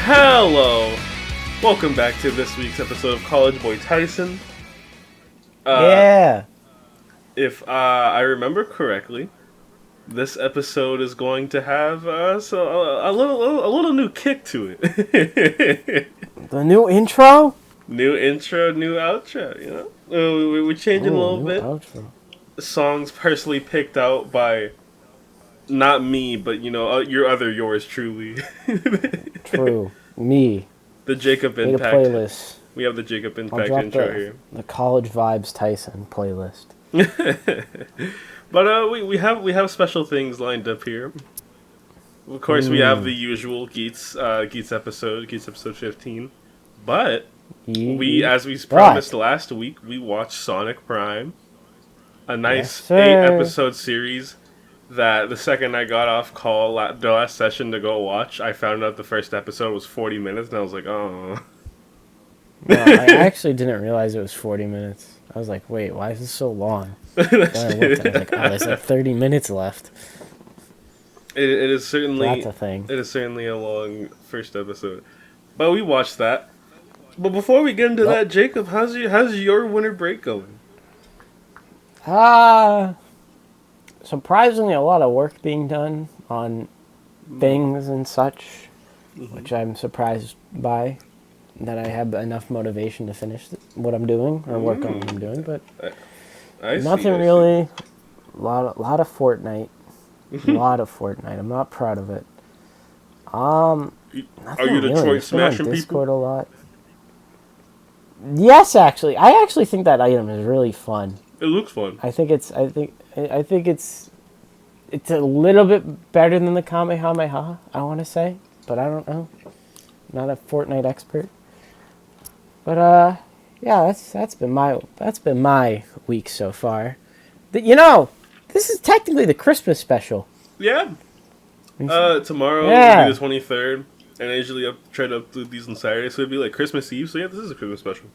Hello! Welcome back to this week's episode of College Boy Taisen. Yeah. If I remember correctly, this episode is going to have a little new kick to it. The new intro? New intro, new outro, you know? We're changing a little New bit. outro. Songs personally picked out by not me, but yours truly. True. Me. The Jacob Made a Impact. playlist. We have the Jacob I'll Impact drop intro here. the College Vibes Tyson playlist. But we have special things lined up here. Of course, we have the usual Geats episode 15. But as we promised last week, we watched Sonic Prime, a nice 8-episode series that the second I got off call the last session to go watch, I found out the first episode was 40 minutes, and I was like, oh. No, I actually didn't realize it was 40 minutes. I was like, wait, why is this so long? Then I looked and I was like, oh, there's like 30 minutes left. It is certainly That's a thing. It is certainly a long first episode, but we watched that. But before we get into that, Jacob, how's your winter break going? Surprisingly, a lot of work being done on things and such, which I'm surprised by. That I have enough motivation to finish what I'm doing or work on what I'm doing, but nothing really. A lot of Fortnite. A lot of Fortnite. I'm not proud of it. Are you Detroit smashing Discord people? A lot. Yes, actually, I actually think that item is really fun. It looks fun. I think it's a little bit better than the Kamehameha. I want to say, but I don't know. Not a Fortnite expert. But yeah, that's been my week so far. This is technically the Christmas special. Yeah. Tomorrow will be the 23rd, and I usually try to upload these on Saturday, so it'd be like Christmas Eve. So yeah, this is a Christmas special.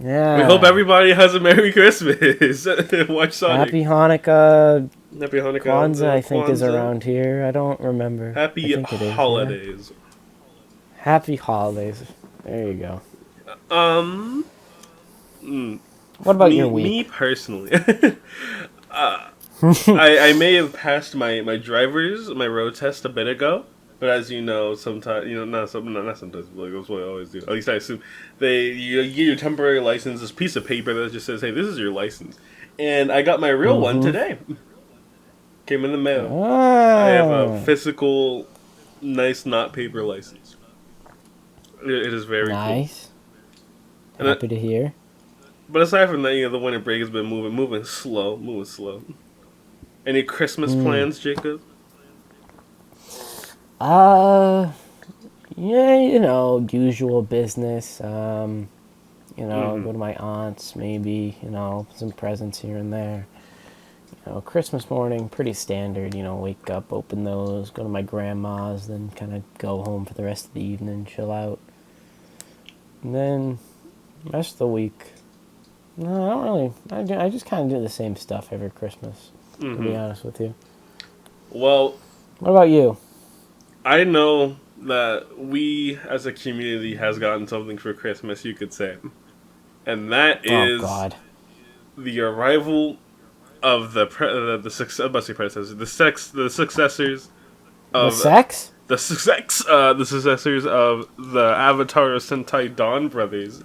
Yeah. We hope everybody has a Merry Christmas. Watch Sonic. Happy Hanukkah. Happy Hanukkah. Kwanzaa, I think, is around here. I don't remember. Happy holidays. Yeah. Happy holidays. There you go. What about your week? Me personally, I may have passed my road test a bit ago, but as you know, sometimes not sometimes, like that's what I always do. At least I assume you get your temporary license, this piece of paper that just says, "Hey, this is your license," and I got my real one today. Came in the mail. Oh. I have a physical, nice, not paper license. It is very nice. Cool. Happy to hear. But aside from that, the winter break has been moving slow. Any Christmas plans, Jacob? Yeah, usual business. Go to my aunt's, maybe, some presents here and there. Christmas morning, pretty standard, wake up, open those, go to my grandma's, then kind of go home for the rest of the evening, chill out. And then, rest of the week, no, I don't really, I just kind of do the same stuff every Christmas, to be honest with you. Well, what about you? I know that we, as a community, has gotten something for Christmas, you could say. And that is the arrival of the successors of the successors of the Avatar Sentai Dawn brothers,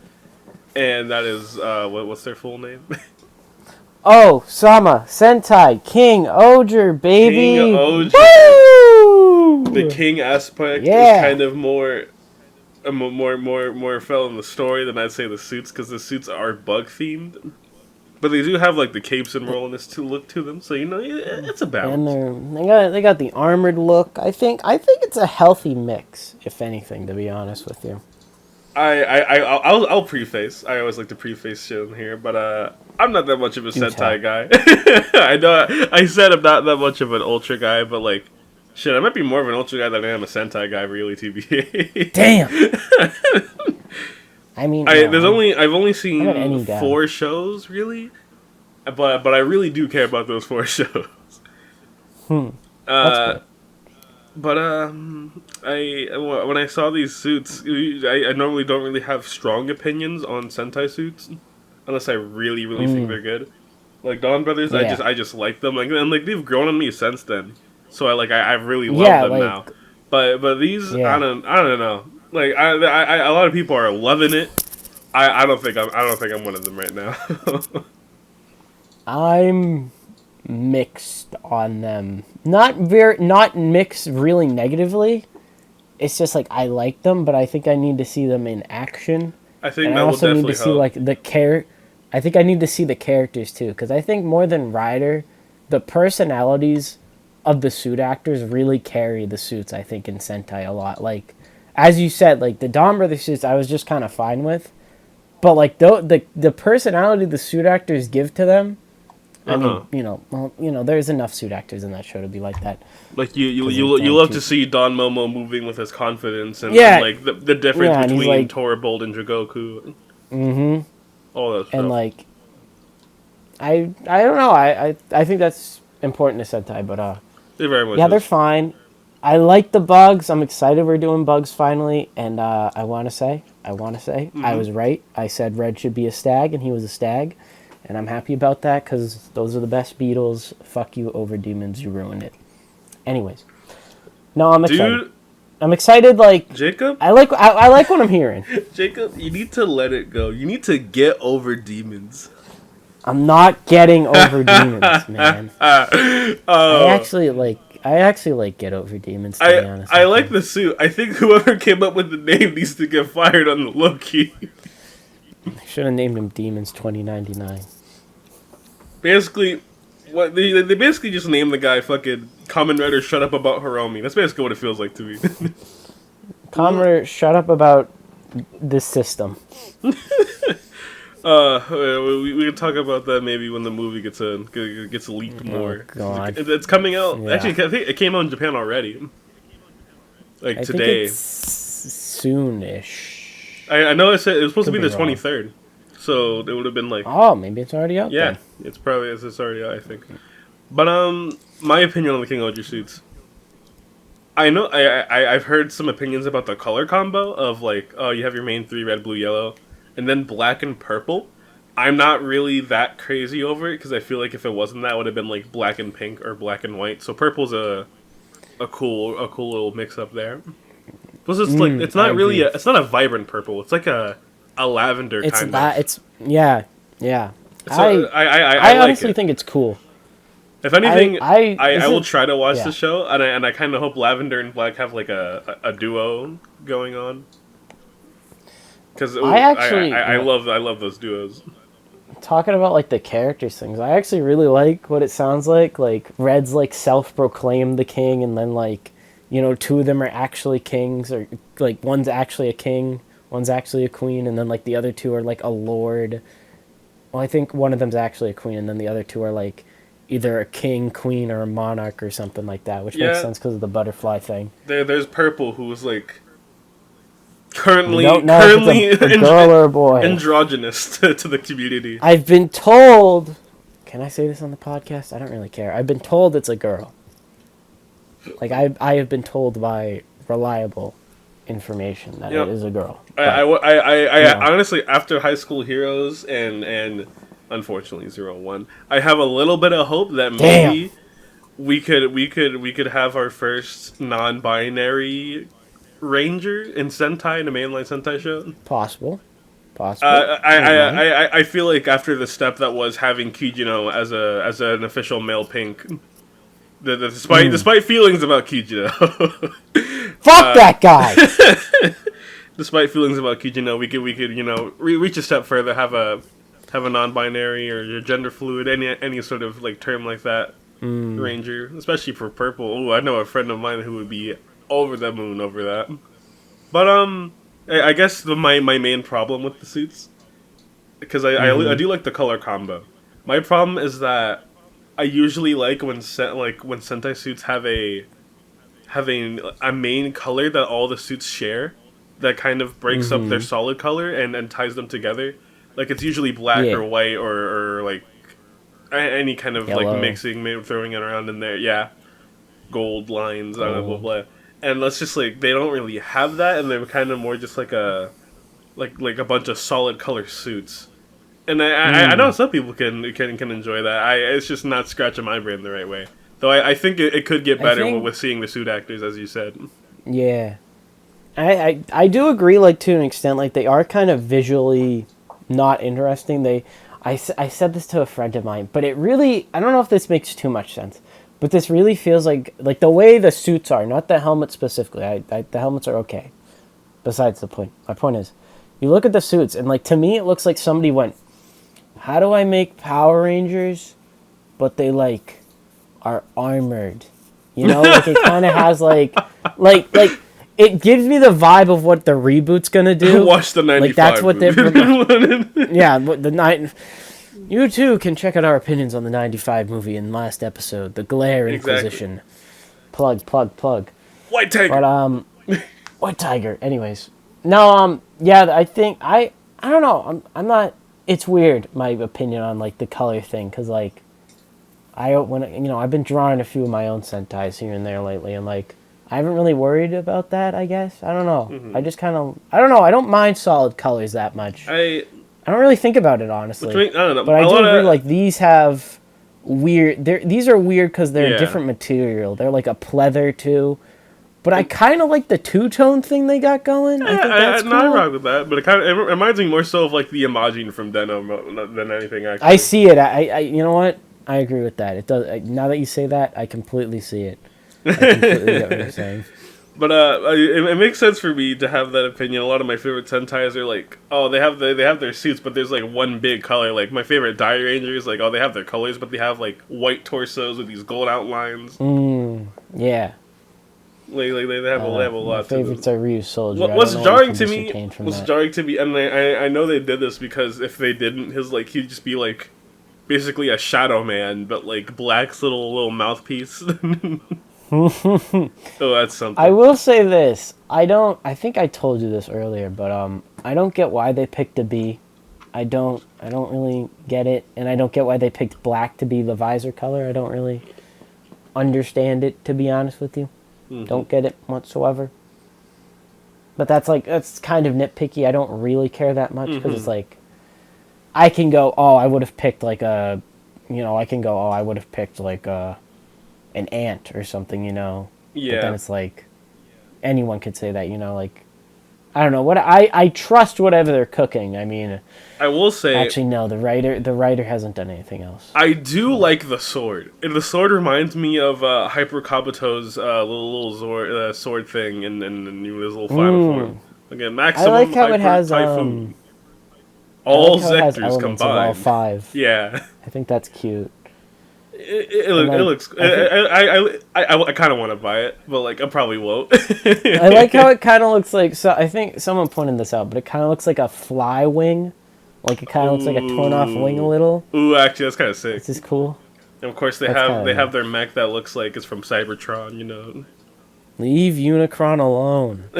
and that is what's their full name? Oh, Sama Sentai King Oger, baby! King Oger. Woo! The king aspect is kind of more fell in the story than I'd say the suits, because the suits are bug themed. But they do have like the capes and rollness to look to them, so it's a balance. And they got the armored look. I think it's a healthy mix, if anything, to be honest with you. I'll preface. I always like to preface shit in here, but I'm not that much of a Sentai guy. I know I said I'm not that much of an Ultra guy, but like, shit, I might be more of an Ultra guy than I am a Sentai guy, really. TBA. Damn. I mean, I've only seen 4 shows, really, but I really do care about those 4 shows. That's good. But when I saw these suits, I normally don't really have strong opinions on Sentai suits unless I really think they're good. Like Dawn Brothers, Yeah. I just like them, like, and like they've grown on me since then. So I really love Yeah, them like, now. But these, yeah. I don't know. Like I a lot of people are loving it. I don't think I'm one of them right now. I'm mixed on them. Not mixed really negatively. It's just like I like them, but I think I need to see them in action. I think And I that will also need to definitely see help. like I think I need to see the characters too, because I think more than Ryder, the personalities of the suit actors really carry the suits. I think in Sentai a lot. Like, as you said, like the Dawn Brothers suits, I was just kind of fine with, but like the personality the suit actors give to them. I Uh mean, huh. there's enough suit actors in that show to be like that. Like Because there's you only love two. to see Don Momo moving with his confidence and Yeah, like the difference yeah, and he's between like, Torbold and Dragoku, all that and stuff. like, I don't know. I think that's important to Sentai, but It very much yeah, they're is. fine. I like the bugs. I'm excited we're doing bugs finally, and I want to say, I Mm-hmm. was right. I said Red should be a stag, and he was a stag, and I'm happy about that because those are the best Beatles. Fuck you, Over Demons. You ruined it. Anyways, no, I'm excited. Dude, I'm excited. Like, Jacob, I like what I'm hearing. Jacob, you need to let it go. You need to get over demons. I'm not getting over demons, man. Oh, I actually like Get Over Demons, to be honest I with like you. the suit. I think whoever came up with the name needs to get fired on the low key. I should have named him Demons 2099. Basically, what they basically just named the guy fucking Kamen Rider Shut Up About Hiromi. That's basically what it feels like to me. Comrade, shut up about this system. We can talk about that maybe when the movie gets leaked Oh, more. God. It's coming out. Yeah. Actually, I think it came out in Japan already. Like I think today. it's soonish. I know it was supposed to Could be be the wrong. 23rd, so it would have been like, Oh, maybe it's already out yeah, then. it's already out, I think. But my opinion on the King Oji suits. I know I've heard some opinions about the color combo of like, oh, you have your main three, red, blue, yellow, and then black and purple. I'm not really that crazy over it because I feel like if it wasn't that, it would have been like black and pink or black and white. So purple's a cool little mix up there. Plus, it's like it's I not really agree. it's not a vibrant purple. It's like a lavender It's kind of. it's yeah, yeah. So I I like honestly it. think it's cool. If anything, Is I will it? try to watch the Yeah. show, and I kind of hope lavender and black have like a duo going on. Because I actually, I love those duos. talking about like the characters things, I actually really like what it sounds like. Like Red's like self-proclaimed the king, and then like, two of them are actually kings, or like one's actually a king, one's actually a queen, and then like the other two are like a lord. Well, I think one of them's actually a queen, and then the other two are like either a king, queen, or a monarch or something like that, which makes Yeah, sense because of the butterfly thing. there's purple who's like We currently don't know if it's a girl or a boy. androgynous to the community. I've been told. Can I say this on the podcast? I don't really care. I've been told it's a girl. Like I have been told by reliable information that it is a girl. But, Honestly, after High School Heroes and unfortunately 01, I have a little bit of hope that Damn. maybe we could have our first non-binary ranger in Sentai, in a mainline Sentai show. Possible. I feel like after the step that was having Kijino as an official male pink, despite feelings about Kijino, Fuck that guy. despite feelings about Kijino, we could reach a step further, have a non-binary or gender fluid, any sort of like term like that, ranger, especially for purple. Oh, I know a friend of mine who would be over the moon over that. But I guess my main problem with the suits, because I do like the color combo. My problem is that I usually like when Sentai suits have a main color that all the suits share, that kind of breaks up their solid color and ties them together. Like it's usually black Yeah. or white or like any kind of like Yellow. mixing, maybe throwing it around in there. Yeah. gold lines, blah blah blah. And let's just like they don't really have that, and they're kind of more just like like a bunch of solid color suits. And I know some people can enjoy that. It's just not scratching my brain the right way. Though I think it could get better with seeing the suit actors, as you said. Yeah. I do agree, like, to an extent. Like, they are kind of visually not interesting. I said this to a friend of mine, but it really... I don't know if this makes too much sense. But this really feels like the way the suits are, not the helmet specifically. The helmets are okay. Besides the point. My point is, you look at the suits, and, like, to me, it looks like somebody went... How do I make Power Rangers, but they, like, are armored? You know? Like, it kind of has, like, it gives me the vibe of what the reboot's gonna do. Watch the 95 like, that's what movie. Yeah, you, too, can check out our opinions on the 95 movie in last episode, The Glare Inquisition. Exactly. Plug. White Tiger! But, White Tiger. Anyways. No, yeah, I think, I don't know, I'm not... It's weird, my opinion on, like, the color thing, because, like, I've been drawing a few of my own Sentais here and there lately, and, like, I haven't really worried about that, I guess. I don't know. Mm-hmm. I just kind of... I don't know, I don't mind solid colors that much. I don't really think about it, honestly. I don't know. But I do agree, like, these have weird... These are weird because they're a different material. They're, like, a pleather, too. But I kind of like the two-tone thing they got going. I think that's cool. I rock with that, but it reminds me more so of like the Imagine from Denim than anything. Actually, I see it. I you know what? I agree with that. It does. Now that you say that, I completely see it. I completely get what you're saying. But it makes sense for me to have that opinion. A lot of my favorite Sentais are like, oh, they have their suits, but there's like one big color. Like my favorite Die Rangers, like, oh, they have their colors, but they have like white torsos with these gold outlines. Yeah. Like they have a lot. My favorites are Ryu Soldier. What's jarring to me, and I know they did this because if they didn't, he'd just be like basically a Shadow Man, but like Black's little mouthpiece. Oh, that's something. I will say this. I think I told you this earlier, but I don't get why they picked a B. I don't really get it, and I don't get why they picked black to be the visor color. I don't really understand it, to be honest with you. Mm-hmm. Don't get it whatsoever. But that's kind of nitpicky. I don't really care that much because it's like I can go, oh, I would have picked like I would have picked like an ant or something, you know. Yeah. But then it's like anyone could say that, you know, like I don't know what I trust whatever they're cooking. I mean, I will say actually no, the writer hasn't done anything else. I do like the sword. And the sword reminds me of Hyper Kabuto's little sword thing in his little final form. Again, maximum. I like how Hyper, it has Typhoon. All sectors combined. All 5. Yeah, I think that's cute. It looks. I kind of want to buy it, but like I probably won't. I like how it kind of looks like. So I think someone pointed this out, but it kind of looks like a fly wing. Like it kind of looks like a torn off wing a little. Ooh, actually, that's kind of sick. This is cool. And of course, they have their mech that looks like it's from Cybertron. You know. Leave Unicron alone.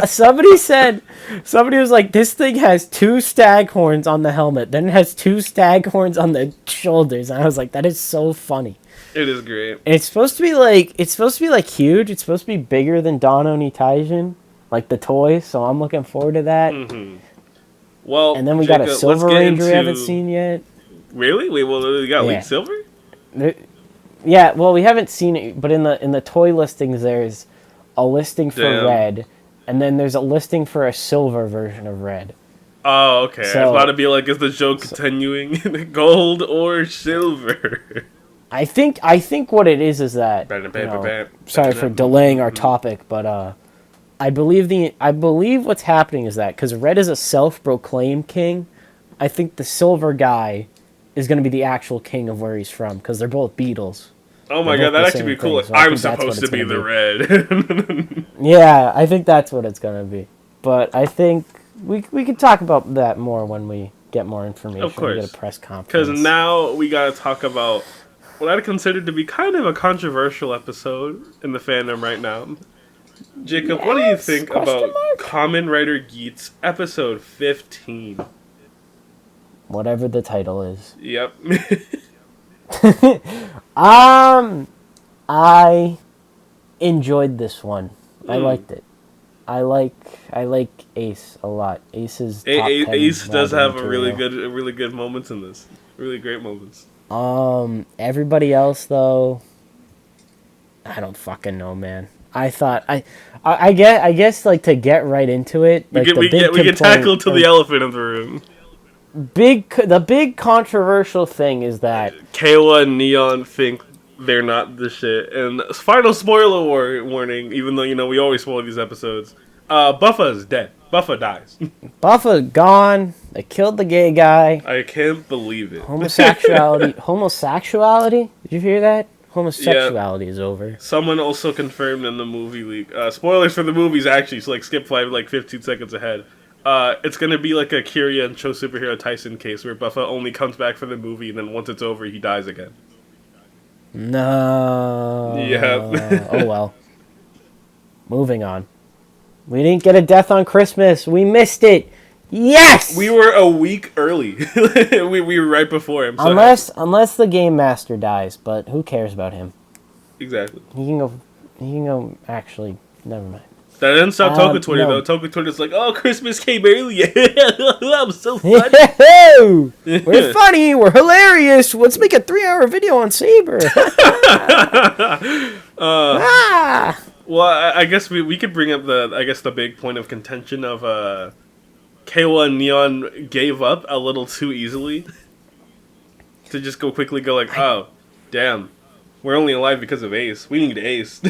Somebody was like, this thing has 2 stag horns on the helmet, then it has 2 stag horns on the shoulders. And I was like, that is so funny. It is great. And it's supposed to be like huge. It's supposed to be bigger than Dano ni Taisen, like the toy. So I'm looking forward to that. Mm-hmm. Well, and then we got a Silver Ranger we haven't seen yet. Really? Wait, well, we got Link Silver? Yeah, well, we haven't seen it, but in the toy listings, there's a listing for Red, and then there's a listing for a silver version of Red. Oh, okay. So, I was about to be like, is the joke continuing? Gold or silver? I think what it is that, sorry for delaying our topic, but I believe what's happening is that, because Red is a self-proclaimed king, I think the silver guy is going to be the actual king of where he's from, because they're both Beatles. Oh my god, that'd actually be cool. So I'm supposed to be the Red. Yeah, I think that's what it's going to be. But I think we could talk about that more when we get more information. Of course. We get a press conference. Because now we got to talk about what I'd consider to be kind of a controversial episode in the fandom right now. Jacob, what do you think about Kamen Rider Geats episode 15? Whatever the title is. Yep. I enjoyed this one. I liked it. I like Ace a lot. Ace is top 10 Ace does writing have material. really good moments in this. Really great moments. Everybody else though, I don't fucking know, man. I thought I guess like to get right into it, like We get tackled to the elephant in the room. The big controversial thing is that Kayla and Neon think they're not the shit. And final spoiler warning, even though we always spoil these episodes. Buffa is dead. Buffa dies. Buffa gone. They killed the gay guy. I can't believe it. Homosexuality. Did you hear that? Homosexuality is over. Someone also confirmed in the movie leak. Spoilers for the movies actually, so skip 15 seconds ahead. It's gonna be like a Kiryu and Cho superhero Taisen case where Buffa only comes back for the movie and then once it's over he dies again. No. Yeah. Oh well. Moving on. We didn't get a death on Christmas. We missed it. Yes. We were a week early. we were right before him. So unless the game master dies, but who cares about him? Exactly. He can go. Actually, never mind. That didn't stop Toku Twitter though. Toku Twitter's like, "Oh, Christmas came early. I'm so funny. We're funny. We're hilarious. Let's make a 3-hour video on Saber." Well, I guess we could bring up the big point of contention of Kayla and Neon gave up a little too easily to just quickly go like, "Oh, damn, we're only alive because of Ace. We need Ace."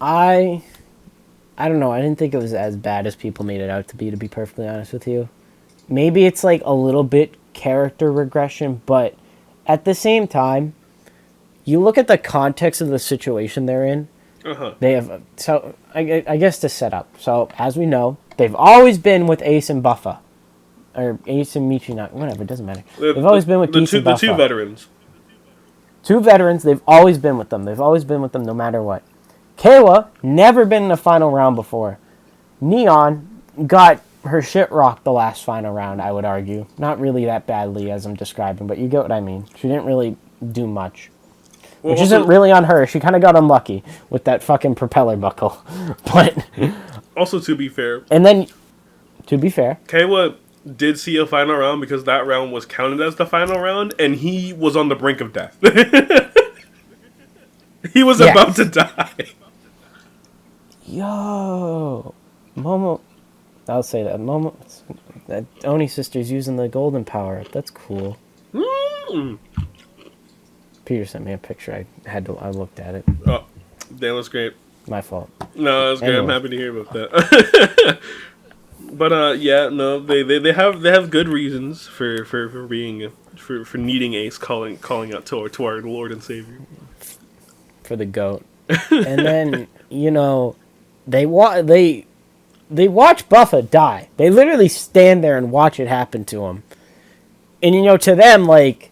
I don't know. I didn't think it was as bad as people made it out to be perfectly honest with you. Maybe it's like a little bit character regression, but at the same time, you look at the context of the situation they're in. They have I guess to set up. So as we know, they've always been with Ace and Buffa, or Ace and Michinoku, whatever. It doesn't matter. They've always been with Ace and Buffa. The two veterans. Two veterans. They've always been with them. They've always been with them no matter what. Kayla never been in the final round before. Neon got her shit rocked the last final round. I would argue, not really that badly as I'm describing, but you get what I mean. She didn't really do much. Well, which isn't really on her. She kind of got unlucky with that fucking propeller buckle. But also, to be fair, Kayla did see a final round because that round was counted as the final round, and he was on the brink of death. He was about to die. Yo, Momo. I'll say that. Momo. That Oni sister's using the golden power up. That's cool. Peter sent me a picture. I looked at it. Oh, that was great. My fault. No, that was great. I'm happy to hear about that. But they have good reasons for being for needing Ace calling out to our Lord and Savior. For the goat. And then they watch Buffa die. They literally stand there and watch it happen to him. And to them, like,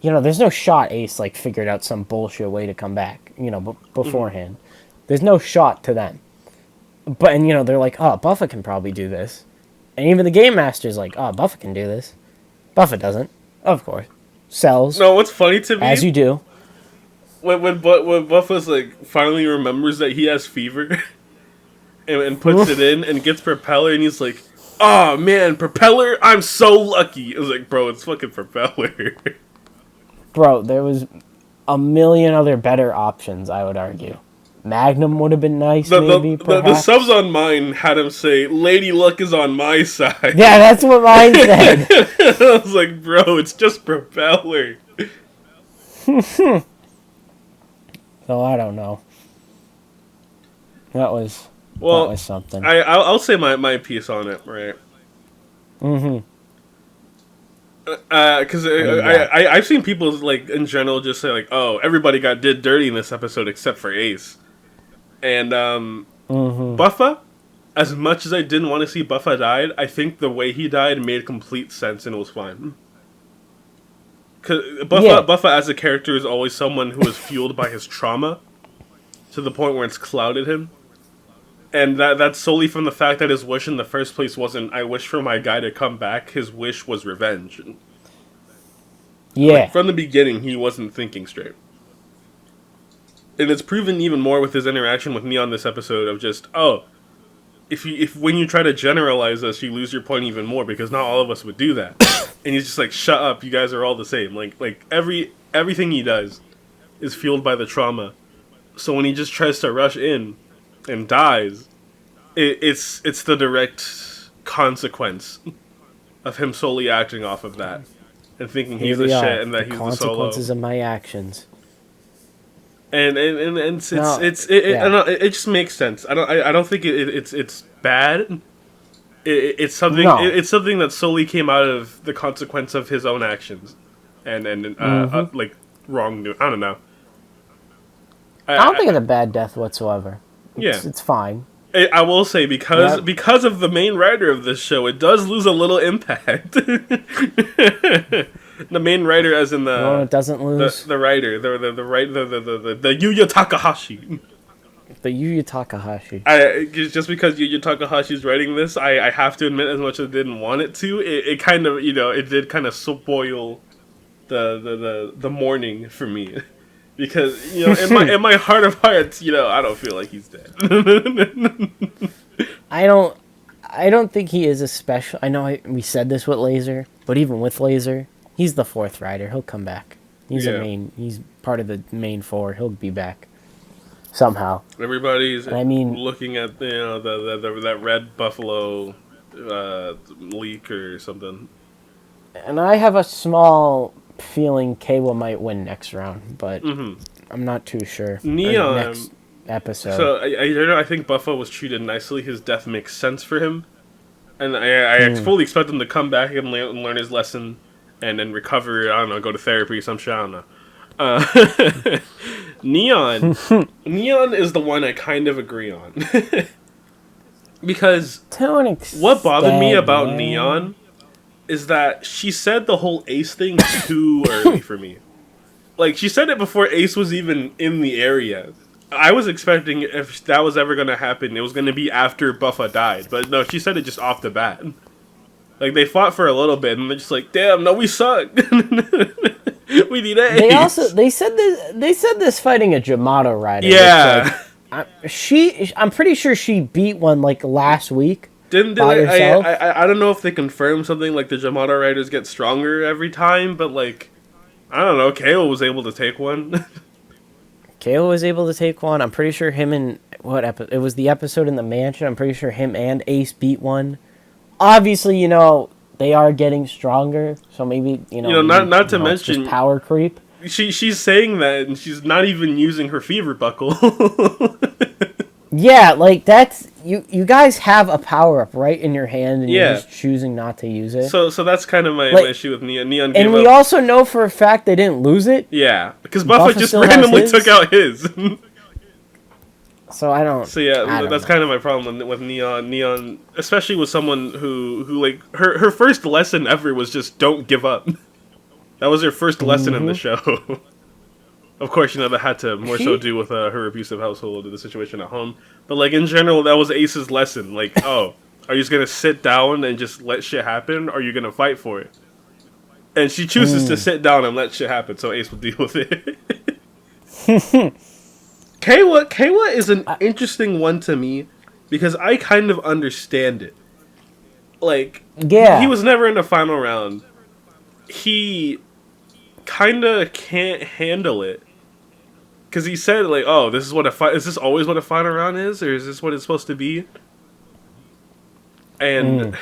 there's no shot Ace like figured out some bullshit way to come back, beforehand. There's no shot to them. But they're like, "Oh, Buffa can probably do this." And even the game master's like, "Oh, Buffa can do this." Buffa doesn't. Of course. Sells. No, what's funny to me, as you do. When Buffa's like finally remembers that he has fever and puts it in and gets propeller and he's like, "Oh man, propeller, I'm so lucky." I was like, "Bro, it's fucking propeller." Bro, there was a million other better options, I would argue. Magnum would have been nice, maybe, perhaps. The subs on mine had him say, "Lady Luck is on my side." Yeah, that's what mine said. I was like, "Bro, it's just propeller." So I don't know. That was something. I'll say my piece on it, right? Because I've seen people like in general just say like, "Oh, everybody did dirty in this episode except for Ace," and Buffa. As much as I didn't want to see Buffa died, I think the way he died made complete sense and it was fine. Cause Buffa as a character is always someone who is fueled by his trauma to the point where it's clouded him. And that's solely from the fact that his wish in the first place wasn't, "I wish for my guy to come back." His wish was revenge. Yeah. From the beginning, he wasn't thinking straight. And it's proven even more with his interaction with Neon this episode of just, oh, if when you try to generalize us, you lose your point even more because not all of us would do that. And he's just like, shut up, you guys are all the same. Like everything he does is fueled by the trauma. So when he just tries to rush in and dies, it's the direct consequence of him solely acting off of that and thinking he's the shit and that he's the solo. Consequences of my actions. And it just makes sense. I don't think it's bad. It's something. No. It's something that solely came out of the consequence of his own actions, and like wrongdoing. I don't know. I don't think it's a bad death whatsoever. It's fine. I will say because of the main writer of this show, it does lose a little impact. The main writer, as in it doesn't lose. The writer, the Yuya Takahashi. The Yuya Takahashi. Just because Yuya Takahashi's writing this, I have to admit, as much as I didn't want it to, it kind of, it did kind of spoil the morning for me. Because, in my heart of hearts, I don't feel like he's dead. I don't think he is a special. I know we said this with Laser, but even with Laser, he's the fourth rider. He'll come back. He's he's part of the main four. He'll be back somehow. Everybody's looking at that red buffalo leak or something. And I have a small feeling Kawa might win next round, but I'm not too sure. Neon next episode. So I think Buffa was treated nicely. His death makes sense for him, and I fully expect him to come back and learn his lesson, and then recover. I don't know, go to therapy, some shit. I don't know. Neon is the one I kind of agree on. Because what bothered me about Neon is that she said the whole Ace thing too early for me. Like, she said it before Ace was even in the area. I was expecting if that was ever going to happen, it was going to be after Buffa died. But no, she said it just off the bat. Like, they fought for a little bit, and they're just like, damn, no, we suck. We need Ace. They said this fighting a Jamato rider. Yeah. I'm pretty sure she beat one, like, last week. Didn't they, I don't know if they confirmed something like the Jamato riders get stronger every time, but like, I don't know, KO was able to take one. KO was able to take one. I'm pretty sure him and it was the episode in the mansion. I'm pretty sure him and Ace beat one. Obviously, they are getting stronger, so maybe not to mention power creep. She's saying that, and she's not even using her fever buckle. Yeah, like, that's... You guys have a power-up right in your hand, and you're just choosing not to use it. So that's kind of my issue with Neon. Neon gave and we also know for a fact they didn't lose it. Yeah, because Buffa just randomly took out his. So I don't... So yeah, that's kind of my problem with Neon. Neon, especially with someone who like, her first lesson ever was just don't give up. That was her first lesson in the show. Of course, that had to more so do with her abusive household or the situation at home. But, like, in general, that was Ace's lesson. Like, oh, are you just going to sit down and just let shit happen, or are you going to fight for it? And she chooses to sit down and let shit happen, so Ace will deal with it. Kawa is an interesting one to me, because I kind of understand it. Like, he was never in the final round. He kind of can't handle it. Because he said, like, oh, this is is this always what a final round is? Or is this what it's supposed to be? And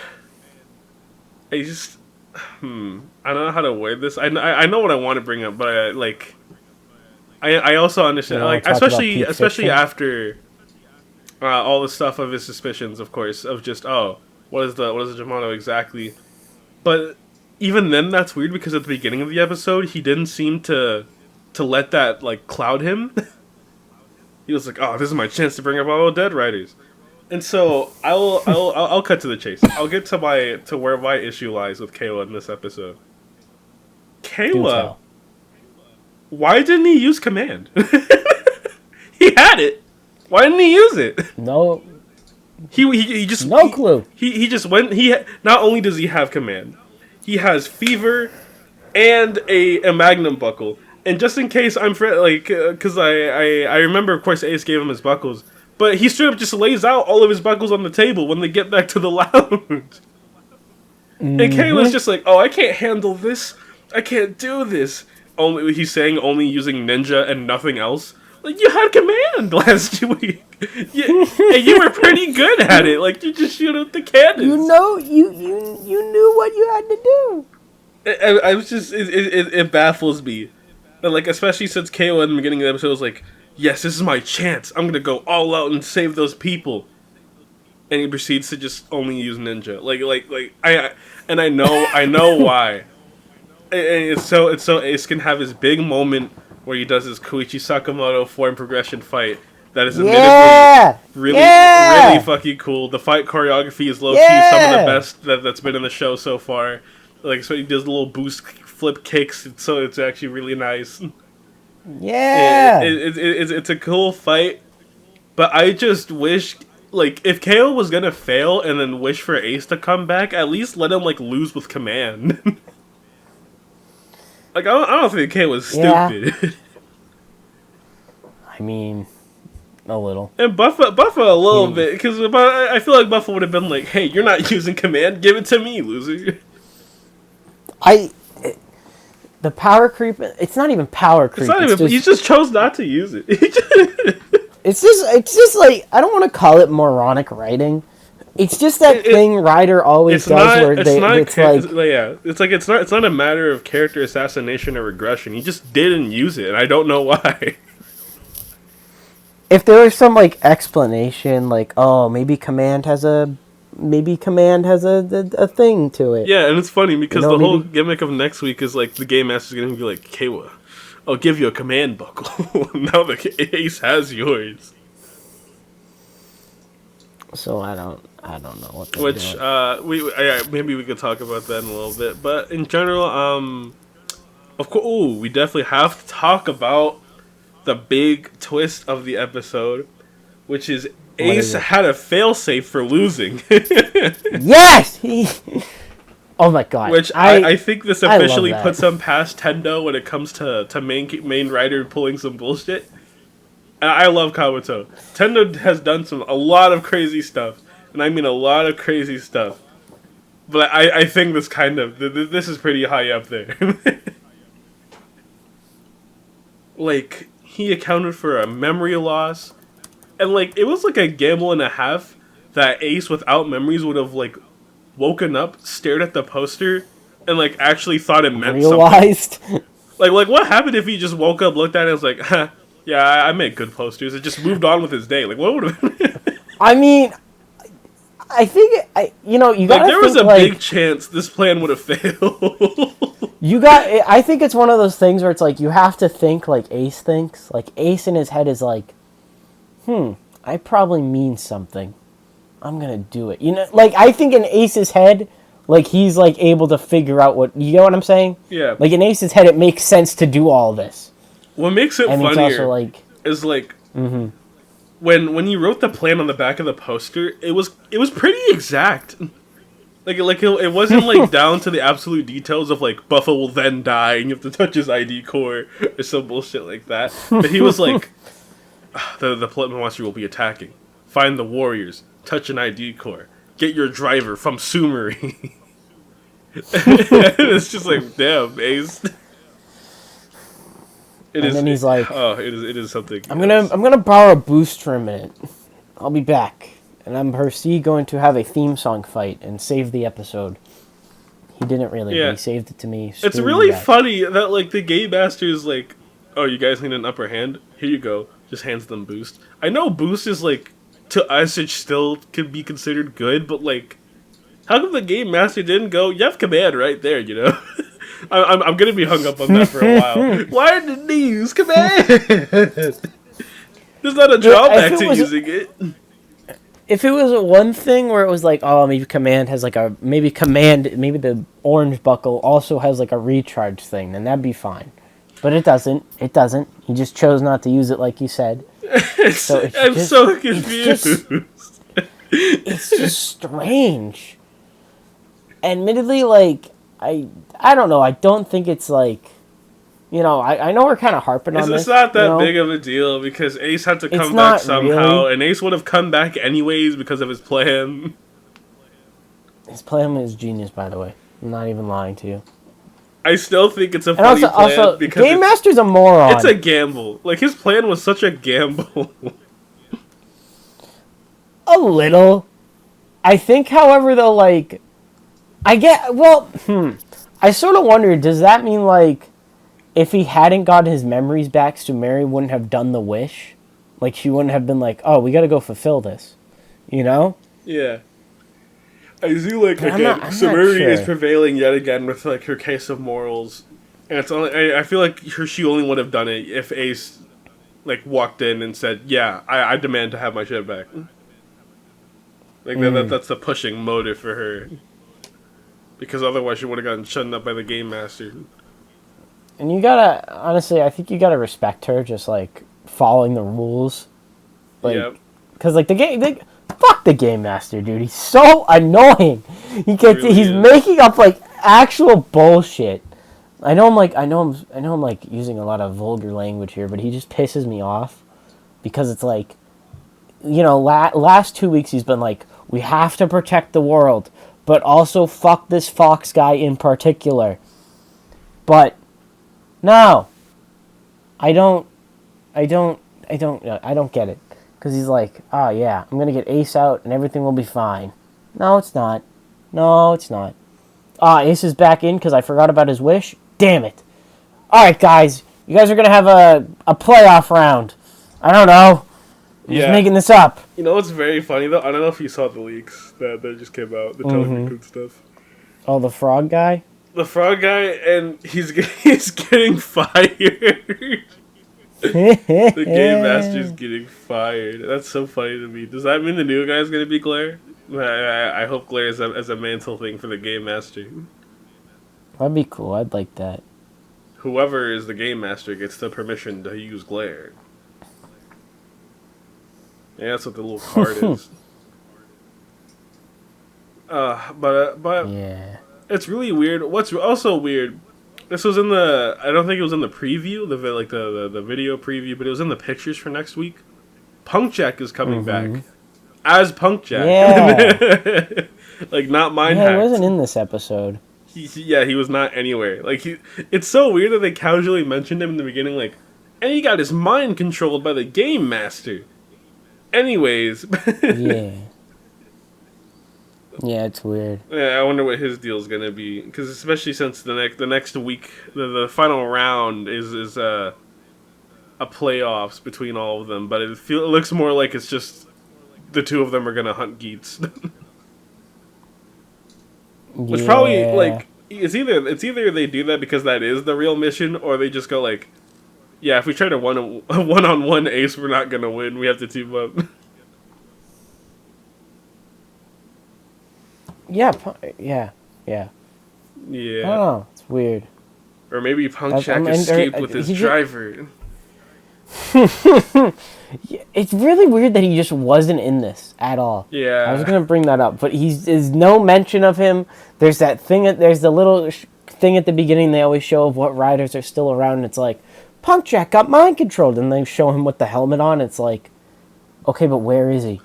I just, I don't know how to word this. I know what I want to bring up, but I also understand, like, especially after all the stuff of his suspicions, of course, of just, oh, what is the Jamato exactly? But even then, that's weird, because at the beginning of the episode, he didn't seem to let that, like, cloud him. He was like, oh, this is my chance to bring up all the dead riders. And so I'll cut to the chase. I'll get to where my issue lies with Kayla in this episode. Kayla, why didn't he use command? He had it. Why didn't he use it? No. He just no clue. He just went. Not only does he have command, he has fever and a magnum buckle. And just in case because I remember, of course, Ace gave him his buckles, but he straight up just lays out all of his buckles on the table when they get back to the lounge. And Kayla's just like, oh, I can't handle this. I can't do this. He's saying only using ninja and nothing else. Like, you had command last week. And you were pretty good at it. Like, you just shoot up the cannons. You knew what you had to do. I was just, it baffles me. But, like, especially since KO in the beginning of the episode was like, yes, this is my chance. I'm gonna go all out and save those people. And he proceeds to just only use ninja. I know why. And it's so Ace can have his big moment where he does his Koichi Sakamoto form progression fight. That is admittedly really fucking cool. The fight choreography is low key some of the best that's been in the show so far. Like, so he does little boost flip kicks, so it's actually really nice. Yeah, it's a cool fight, but I just wish, like, if KO was gonna fail and then wish for Ace to come back, at least let him, like, lose with command. Like, I don't think KO was stupid. Yeah. I mean, a little. And Buffa a little bit, because I feel like Buffa would have been like, hey, you're not using command, give it to me, loser. The power creep, it's not even power creep. He just chose not to use it. It's just like, I don't want to call it moronic writing. It's just that thing Ryder always does it's not a matter of character assassination or regression. He just didn't use it, and I don't know why. If there was some, like, explanation, like, oh, maybe command has a thing to it. Yeah, and it's funny because the whole gimmick of next week is, like, the game master's going to be like, Kawa, I'll give you a command buckle. Now the Ace has yours. So I don't know what they're doing. Maybe we could talk about that in a little bit. But in general, of course, we definitely have to talk about the big twist of the episode, which is Ace had a failsafe for losing. Yes! Oh my god. Which I think this officially puts him past Tendo when it comes to main writer pulling some bullshit. And I love Kabuto. Tendo has done a lot of crazy stuff. And I mean a lot of crazy stuff. But I think this is pretty high up there. Like, he accounted for a memory loss. And, like, it was like a gamble and a half that Ace without memories would have, like, woken up, stared at the poster, and, like, actually thought it meant something. Like, what happened if he just woke up, looked at it, and was like, huh, yeah, I make good posters, and just moved on with his day? Like, what would have... I mean, I think, you gotta think, there was a big chance this plan would have failed. I think it's one of those things where it's like, you have to think like Ace thinks. Like, Ace in his head is like, I probably mean something. I'm gonna do it. Like, I think in Ace's head, like, he's, like, able to figure out what... You know what I'm saying? Yeah. Like, in Ace's head, it makes sense to do all this. What makes it funnier is, like... Mm-hmm. When he wrote the plan on the back of the poster, it was pretty exact. Like it wasn't, like, down to the absolute details of, like, Buffa will then die and you have to touch his ID core or some bullshit like that. But he was like... The Platinum Monster will be attacking. Find the warriors. Touch an ID core. Get your driver from Sumeri. It's just like, damn, Ace. Then he's like, oh, it is something. I'm gonna borrow a boost for a minute. I'll be back. And I'm going to have a theme song fight and save the episode. He didn't really. Yeah. But he saved it to me. It's really funny that, like, the Game Master is like, oh, you guys need an upper hand? Here you go. Just hands them boost. I know boost is, like, to us it still could be considered good, but, like, how come the Game Master didn't go, you have command right there, you know? I'm gonna be hung up on that for a while. Why didn't they use command? There's not a drawback to using it. If it was one thing where it was like, oh, maybe command has like maybe the orange buckle also has like a recharge thing, then that'd be fine. But it doesn't. It doesn't. He just chose not to use it, like you said. I'm so confused. It's just strange. Admittedly, like, I don't know. I don't think it's like you know, I know we're kind of harping on this. It's not that you know? big of a deal because Ace had to It's come back not somehow, really. and Ace would have come back anyways because of his plan. His plan is genius, by the way. I'm not even lying to you. I still think it's a And funny plan also, because Game Master's a moron. it's a gamble. Like, his plan was such a gamble. A little. I think, however, though, like, I sort of wonder, does that mean, like, if he hadn't gotten his memories back, Sumeri wouldn't have done the wish? Like, she wouldn't have been like, oh, we gotta go fulfill this. You know? Yeah. I do like, But again, I'm not Sumeri sure. is prevailing yet again with, like, her case of morals. And it's only, I feel like she only would have done it if Ace, like, walked in and said, yeah, I demand to have my shit back. Like, that's the pushing motive for her. Because otherwise she would have gotten shut up by the Game Master. And you gotta, honestly, I think you gotta respect her just, like, following the rules. Like, Yep. because, like, fuck the Game Master, dude. He's so annoying. He's making up, like, actual bullshit. I know I'm like using a lot of vulgar language here, but he just pisses me off because it's like, you know, last 2 weeks he's been like, we have to protect the world, but also fuck this Fox guy in particular. But no, I don't get it, because he's like, oh yeah, I'm gonna get Ace out and everything will be fine. No, it's not. No, it's not. Ace is back in because I forgot about his wish. Damn it. Alright, guys. You guys are going to have a playoff round. I don't know. I'm just making this up. You know what's very funny, though? I don't know if you saw the leaks that just came out. The telecruit stuff. Oh, the frog guy? The frog guy, and he's getting fired. The Game Master's getting fired. That's so funny to me. Does that mean the new guy's going to be Glare? I hope Glare is a mantle thing for the Game Master. That'd be cool. I'd like that. Whoever is the Game Master gets the permission to use Glare. Yeah, that's what the little card is. But yeah, it's really weird. What's also weird? This was in the. I don't think it was in the preview, the video preview, but it was in the pictures for next week. Punk Jack is coming back as Punk Jack. Yeah, like not mind yeah. He hacked. wasn't in this episode. He was not anywhere. Like it's so weird that they casually mentioned him in the beginning. Like, and he got his mind controlled by the Game Master. Anyways. Yeah. Yeah, it's weird. Yeah, I wonder what his deal's gonna be, because especially since the next week, the final round is a playoffs between all of them, but it looks more like it's just the two of them are gonna hunt Geats. Which probably, like, it's either they do that because that is the real mission, or they just go like, yeah, if we try to one-on-one Ace, we're not gonna win. We have to team up. Yeah. Yeah. I don't know. It's weird. Or maybe Punk Jack escaped with his driver. It's really weird that he just wasn't in this at all. Yeah. I was gonna bring that up, but there's no mention of him. There's that thing. There's the little thing at the beginning they always show of what riders are still around. And it's like, Punk Jack got mind controlled, and they show him with the helmet on. It's like, okay, but where is he?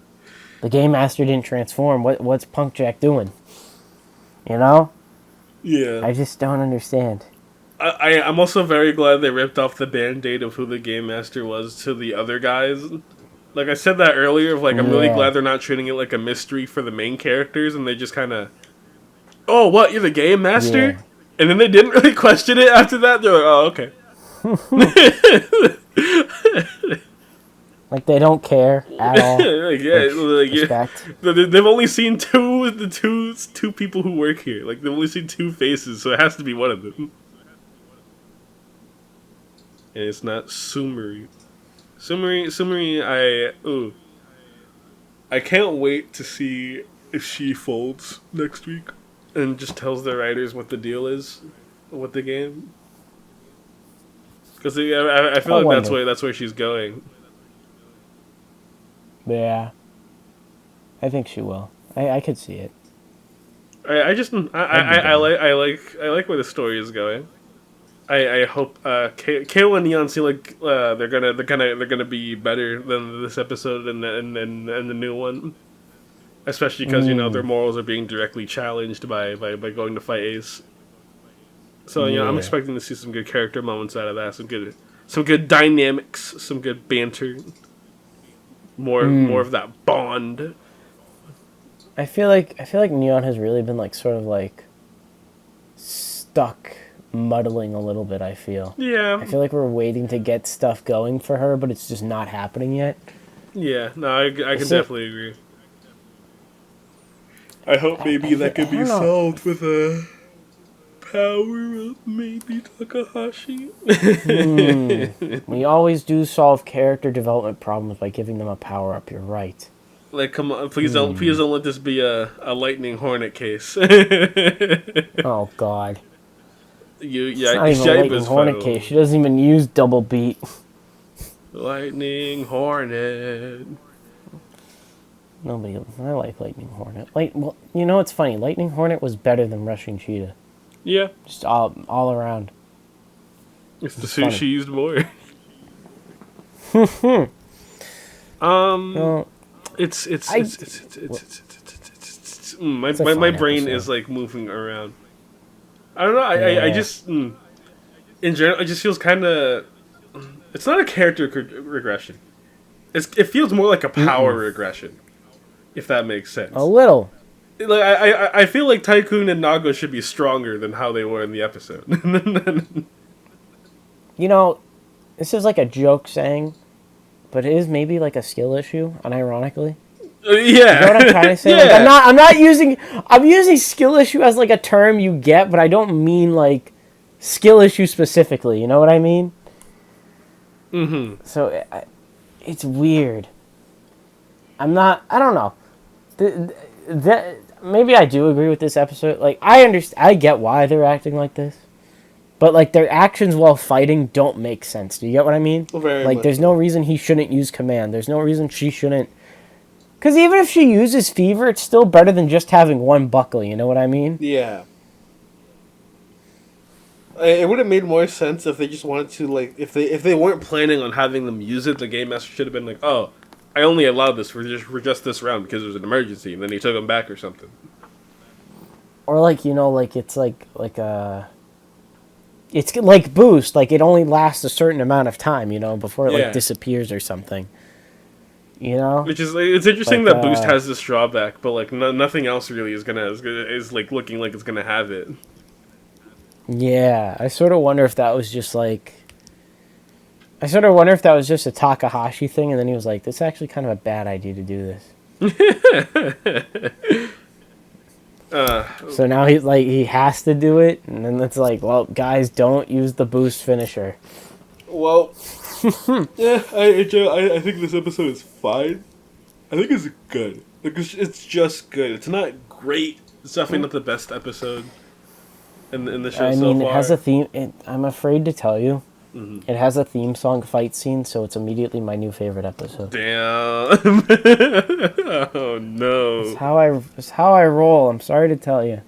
The Game Master didn't transform. What's Punk Jack doing? You know? Yeah. I just don't understand. I'm also very glad they ripped off the Band-Aid of who the Game Master was to the other guys. Like I said that earlier, I'm really glad they're not treating it like a mystery for the main characters, and they just kind of, oh, what, you're the Game Master? Yeah. And then they didn't really question it after that. They're like, oh, okay. Like they don't care at all. Respect. They've only seen two people who work here. Like they've only seen two faces, so it has to be one of them. And it's not Sumeri. Sumeri, I can't wait to see if she folds next week and just tells the writers what the deal is with the game. Because I feel like that's where she's going. Yeah, I think she will. I could see it. I like where the story is going. I hope Kale and Neon seem like they're gonna be better than this episode and the new one, especially because their morals are being directly challenged by going to fight Ace. So I'm Yeah. expecting to see some good character moments out of that, some good dynamics, some good banter, more of that bond. I feel like Neon has really been like sort of like stuck muddling a little bit. I feel Yeah, like we're waiting to get stuff going for her, but it's just not happening yet. yeah. No, I can definitely agree. I hope maybe that could be solved with a power up, maybe Takahashi. We always do solve character development problems by giving them a power up. You're right. Like, come on, please don't let this be a lightning hornet case. Oh God. It's not even a lightning hornet case. She doesn't even use double beat. Lightning hornet. Nobody. I like lightning hornet. Well, it's funny. Lightning hornet was better than rushing cheetah. Yeah, Just all around. it's the suit she used more. My brain is like moving around. I don't know. I just in general it just feels kind of. It's not a character regression. It feels more like a power regression, if that makes sense. A little. Like I feel like Tycoon and Nago should be stronger than how they were in the episode. This is like a joke saying, but it is maybe like a skill issue, unironically. Yeah. You know what I'm trying to say? Yeah. Like, I'm using skill issue as like a term you get, but I don't mean like skill issue specifically. You know what I mean? Mm-hmm. So it's weird. I don't know. Maybe I do agree with this episode. Like, I get why they're acting like this. But, like, their actions while fighting don't make sense. Do you get what I mean? Very there's no reason he shouldn't use command. There's no reason she shouldn't. Because even if she uses fever, it's still better than just having one buckle. You know what I mean? Yeah. It would have made more sense if they just wanted to, like, if they weren't planning on having them use it, the game master should have been like, oh, I only allowed this for just this round because it was an emergency, and then he took them back or something. Or it's it's like boost, like it only lasts a certain amount of time, before it disappears or something. Which is it's interesting that boost has this drawback, but like nothing else really is like looking like it's gonna have it. Yeah, I sort of wonder if that was just like. I sort of wonder if that was just a Takahashi thing, and then he was like, "This is actually kind of a bad idea to do this." So now he has to do it, and then it's like, well, guys, don't use the boost finisher. Well, yeah, I think this episode is fine. I think it's good. Like it's just good. It's not great. It's definitely not the best episode in the show so far. It has a theme. I'm afraid to tell you. Mm-hmm. It has a theme song fight scene, so it's immediately my new favorite episode. Damn. Oh no. It's how I roll. I'm sorry to tell you.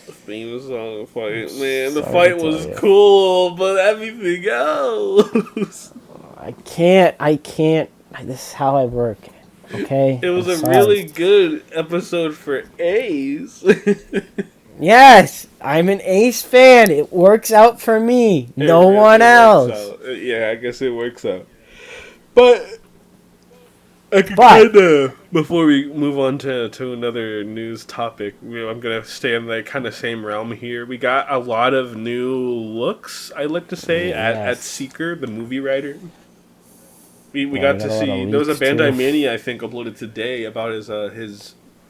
The theme song fight, man. The fight was cool, but everything else. I can't. This is how I work. Okay. It was really good episode for Ace. Yes, I'm an Ace fan. It works out for me. No one else. Yeah, I guess it works out. But I could kind of, before we move on to another news topic, I'm going to stay in the kind of same realm here. We got a lot of new looks, I like to say, at Seeker, the movie writer. We got to see, there was a Bandai Mania, I think, uploaded today about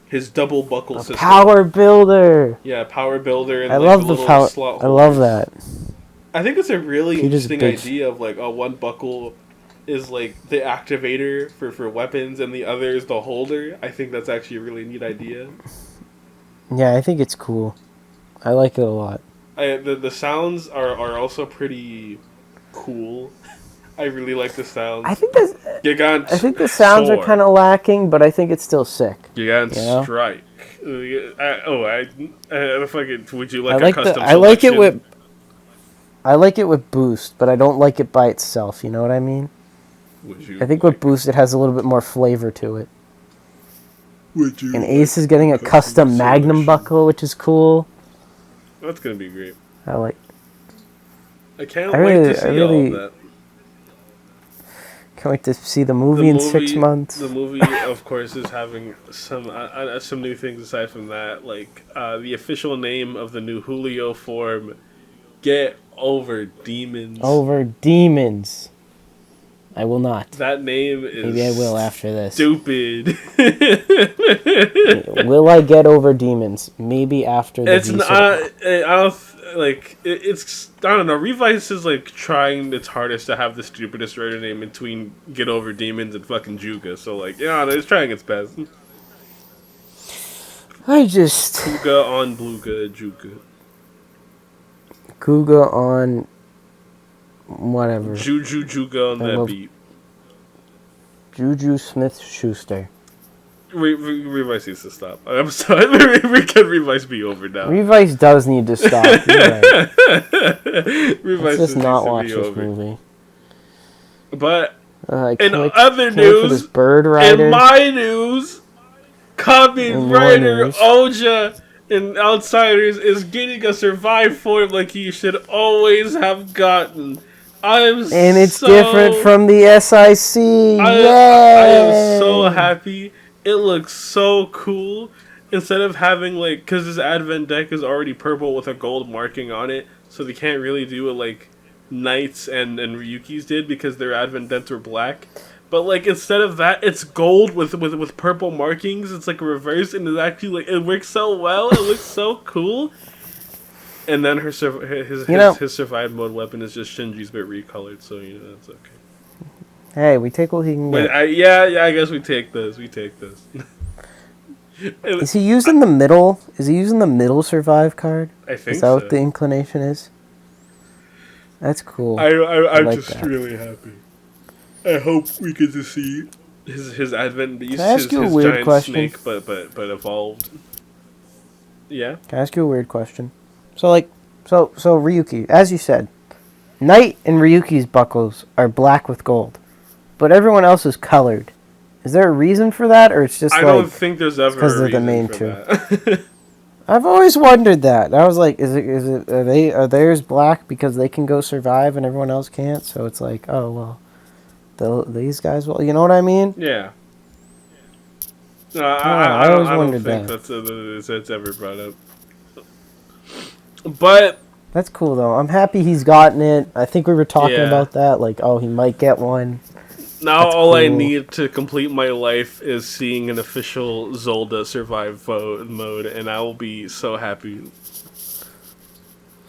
his double buckle system. Power builder. Yeah, power builder. And I love the power. I love that. I think it's a really interesting idea of like, one buckle is like the activator for weapons and the other is the holder. I think that's actually a really neat idea. Yeah, I think it's cool. I like it a lot. The sounds are also pretty cool. I really like the sounds. I think the sounds are kind of lacking, but I think it's still sick. Gigant Strike. Would you like a custom selection? I like it with Boost, but I don't like it by itself. You know what I mean? I think with Boost, it has a little bit more flavor to it. And Ace is getting a custom Magnum buckle, which is cool. That's gonna be great. I like. I can't wait to see all of that. Can't wait to see the movie in 6 months. The movie, of course, is having some new things aside from that. Like the official name of the new Julio form, Get Over Demons. Over Demons. I will not. That name is maybe I will after this. Stupid. Will I get over demons? Maybe after the. It's not. I don't like. It's. I don't know. Revice is like trying its hardest to have the stupidest writer name between Get Over Demons and fucking Juga. So like, yeah, it's trying its best. I just. Kuga on Bluga Juga. Kuga on. Whatever. Juju Juga on that beat. Juju Smith-Schuster. Revice needs to stop. I'm sorry. We can Revice be over now. Revice does need to stop. You're right. Revice Let's just not watch this movie. But in other news, Bird Rider. In my news, copywriter Oja in Outsiders is getting a survive form like he should always have gotten. And it's different from the SIC. I am so happy. It looks so cool. Instead of having, like, because his Advent deck is already purple with a gold marking on it, so they can't really do it like Knights and Ryuki's did because their Advent decks were black. But, like, instead of that, it's gold with purple markings. It's, like, reversed, and it's actually, like, it works so well. It looks so cool. And then his survive mode weapon is just Shinji's but recolored, so that's okay. Hey, we take what he can get. I guess we take this. Is he using the middle? Is he using the middle survive card? I think is that what the inclination is? That's cool. I'm like just really happy. I hope we get to see his Advent Beast, his giant question? Snake, but evolved. Yeah. Can I ask you a weird question? So Ryuki, as you said, Knight and Ryuki's buckles are black with gold, but everyone else is colored. Is there a reason for that, or it's just I don't think there's ever because they're the main two? I've always wondered that. I was like, are theirs black because they can go survive and everyone else can't? So it's like, oh well, these guys will. You know what I mean? Yeah. I always wondered that. That's ever brought up. But that's cool though. I'm happy he's gotten it. I think we were talking about that. Like, he might get one. Now that's all cool. I need to complete my life is seeing an official Zolda survive mode, and I will be so happy.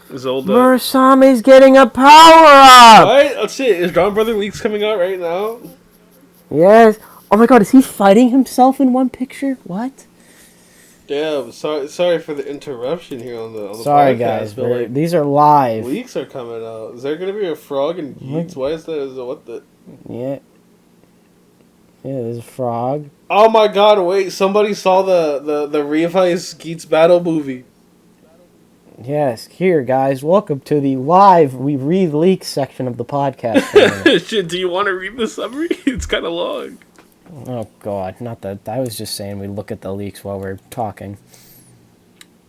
Zolda. Murasame's getting a power up. Right? Let's see. Is Dawn Brother Leaks coming out right now? Yes. Oh my God, is he fighting himself in one picture? What? Damn, sorry for the interruption here on the sorry podcast, guys, these are live. Leaks are coming out. Is there gonna be a frog in Geeks? Why is that? What the? Yeah, there's a frog. Oh my God! Wait, somebody saw the revised Geeks battle movie. Yes, here guys, welcome to the live we read leaks section of the podcast. Do you want to read the summary? It's kind of long. Oh God, not that. I was just saying we look at the leaks while we're talking.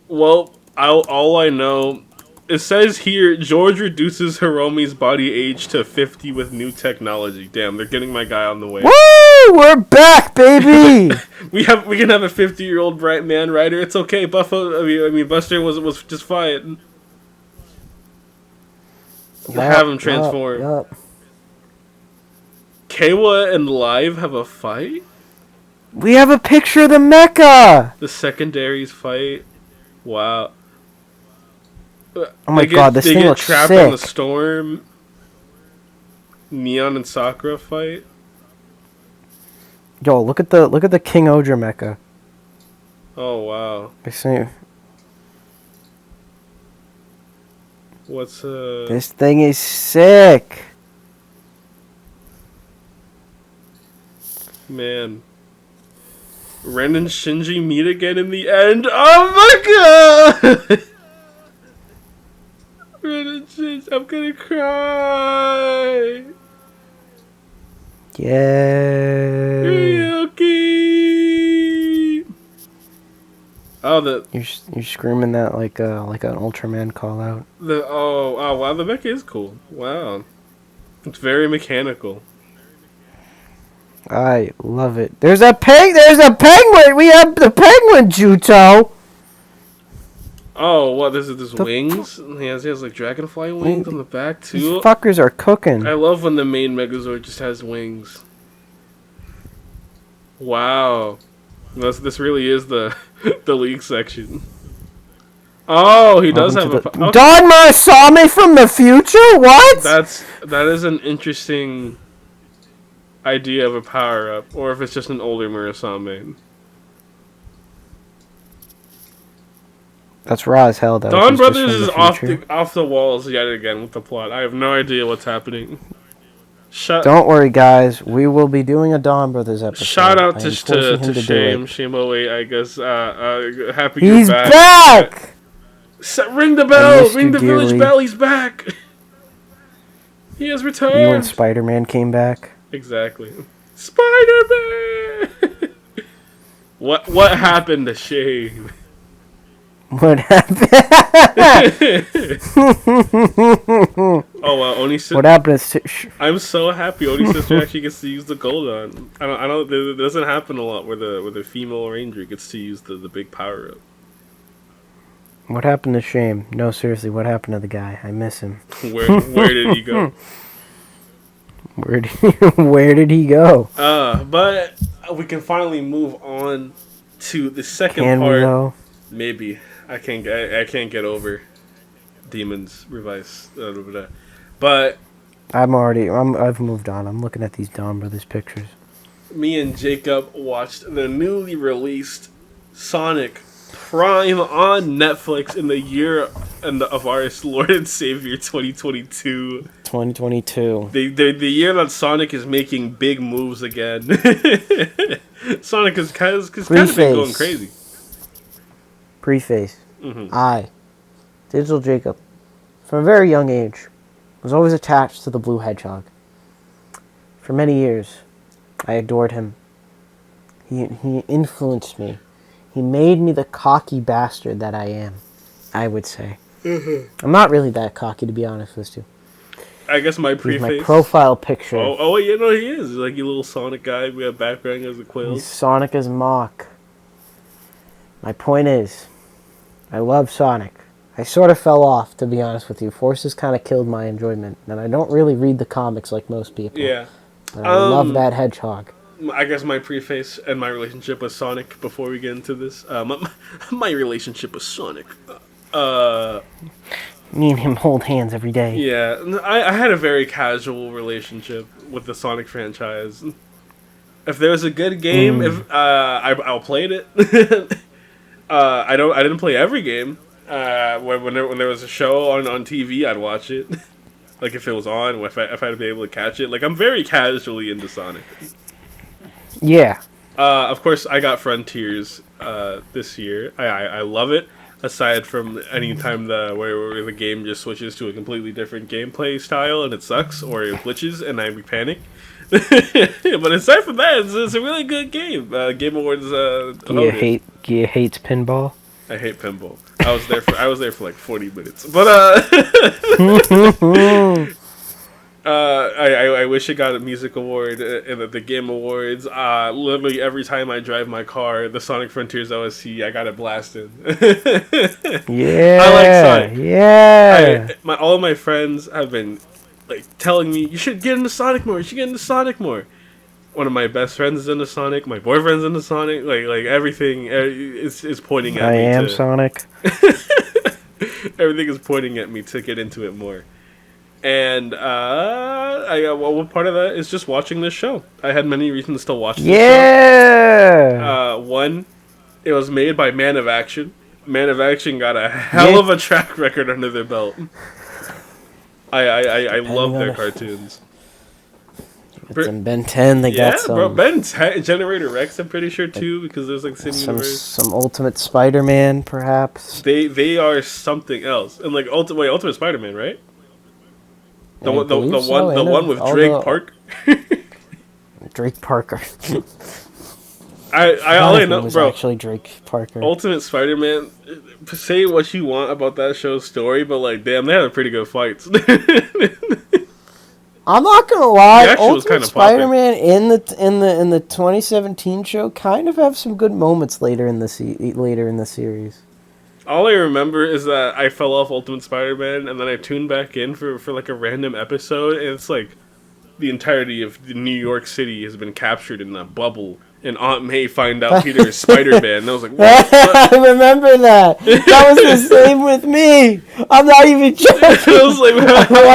Well, all I know, it says here, George reduces Hiromi's body age to 50 with new technology. Damn, they're getting my guy on the way. Woo! We're back, baby! we can have a 50-year-old bright man rider. It's okay. Buffa, I mean Buster was just fine. Have him transform. Yep. Kawa and Live have a fight? We have a picture of the mecha! The secondaries fight? Wow. Oh my God, this thing looks trapped sick. in the storm. Neon and Sakura fight. Yo, look at the King Odra mecha. Oh wow. I see. What's This thing is sick. Man. Ren and Shinji meet again in the end. Oh my God! Ren and Shinji. I'm gonna cry. Yay! Ryoki. Oh, You're screaming that like an Ultraman call out. Wow, the mech is cool. Wow, it's very mechanical. I love it. There's a penguin. We have the penguin, Juto. Oh, what? This wings. He has like dragonfly wings on the back too. These fuckers are cooking. I love when the main Megazord just has wings. Wow, this really is the the league section. Oh, he does have a... Okay. Donma saw me from the future? What? That is an interesting idea of a power-up, or if it's just an older Murasame. That's raw as hell, though. Dawn Brothers is off the walls yet again with the plot. I have no idea what's happening. Don't worry, guys. We will be doing a Dawn Brothers episode. Shout out to Shame 08, I guess. Happy He's back! Ring the bell! Ring the village bell! He's back! He has returned! You and Spider-Man came back? Exactly. Spider-Man! What happened to Shame? What happened? Oh wow, Oni's what happened to I'm so happy Oni's sister actually gets to use the Goldon. I don't it doesn't happen a lot where the female ranger gets to use the big power up. What happened to Shame? No, seriously, what happened to the guy? I miss him. Where did he go? Where did he go? But we can finally move on to the second part. We though? Maybe. I can't get over Demons Revice. But I've moved on. I'm looking at these Dawn Brothers pictures. Me and Jacob watched the newly released Sonic Prime on Netflix in the year of our Lord and Savior 2022. 2022. The year that Sonic is making big moves again. Sonic has kind of been going crazy. Preface. I, Digital Jacob, from a very young age, was always attached to the Blue Hedgehog. For many years, I adored him. He influenced me. He made me the cocky bastard that I am, I would say. I'm not really that cocky, to be honest with you. I guess my preface. He's my profile picture. Oh, he is. He's like your little Sonic guy. We have background as a Quails. He's Sonic as Mach. My point is, I love Sonic. I sort of fell off, to be honest with you. Forces kind of killed my enjoyment, and I don't really read the comics like most people. Yeah. But I love that hedgehog. I guess my preface and my relationship with Sonic, before we get into this, my relationship with Sonic. Me and him hold hands every day. Yeah, I had a very casual relationship with the Sonic franchise. If there was a good game, I'll play it. I didn't play every game. When there was a show on TV, I'd watch it. Like if it was on, if I had to be able to catch it. Like I'm very casually into Sonic. Yeah. Of course, I got Frontiers this year. I love it. Aside from any time where the game just switches to a completely different gameplay style and it sucks or it glitches and I panic. But aside from that, it's a really good game. Game Awards. Gia hates pinball. I hate pinball. I was there for like 40 minutes. But I wish it got a music award in the Game Awards. Literally every time I drive my car, the Sonic Frontiers OST, I got it blasted. Yeah, I like Sonic. Yeah. All of my friends have been like telling me you should get into Sonic more. You should get into Sonic more. One of my best friends is into Sonic. My boyfriend's into Sonic. Like everything is pointing at me. I am Sonic. Everything is pointing at me to get into it more. And one part of that is just watching this show. I had many reasons to watch this show. Yeah. One, it was made by Man of Action. Man of Action got a hell of a track record under their belt. I love their cartoons. In Ben 10, they got some. Yeah, bro, Ben 10, Generator Rex, I'm pretty sure too, because there's like some Ultimate Spider-Man, perhaps. They are something else, and like Ultimate Spider-Man, right? The one with Drake Park. Drake Parker. I all I know, was bro. Actually, Drake Parker. Ultimate Spider-Man. Say what you want about that show's story, but like, damn, they had pretty good fights. I'm not gonna lie. The action was Ultimate kinda Spider-Man in the 2017 show kind of have some good moments later in the series. All I remember is that I fell off Ultimate Spider-Man, and then I tuned back in for like a random episode, and it's like the entirety of New York City has been captured in a bubble. And Aunt May find out Peter is Spider-Man. And I was like, what? I remember that. That was the same with me. I'm not even joking. I was like,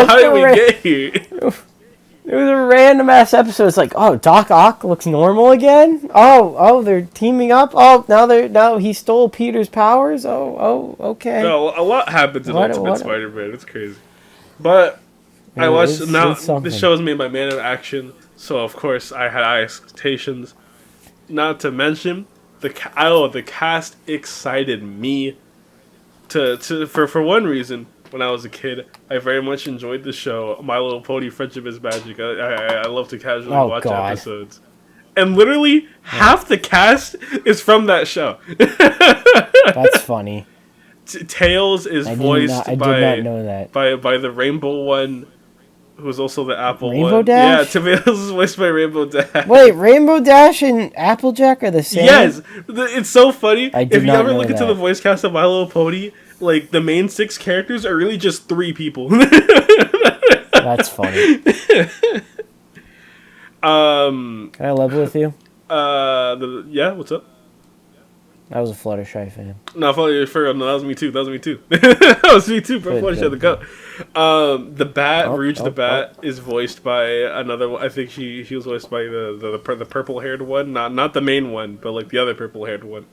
how did we get here? It was a random ass episode. It's like, oh, Doc Ock looks normal again. Oh, they're teaming up. Oh, now he stole Peter's powers. Oh, okay. No, a lot happens in Ultimate Spider-Man. It's crazy. But I watched this show is made by Man of Action, so of course I had high expectations. Not to mention the cast excited me for one reason. When I was a kid, I very much enjoyed the show My Little Pony: Friendship is Magic. I love to casually watch episodes, and literally half the cast is from that show. That's funny. Tails is voiced I did not know that. by the Rainbow one, who was also the Apple Rainbow one. Dash? Yeah, Tails is voiced by Rainbow Dash. Wait, Rainbow Dash and Applejack are the same? Yes! It's so funny. If you ever look into that. the voice cast of My Little Pony, like, the main 6 characters are really just 3 people. That's funny. Can I level with you? Yeah, what's up? I was a Fluttershy fan. No, that was me too. That was me too, bro. Fluttershy the goat. The Bat, Rouge the Bat, is voiced by another one. I think she was voiced by the purple haired one, not the main one, but like the other purple haired one.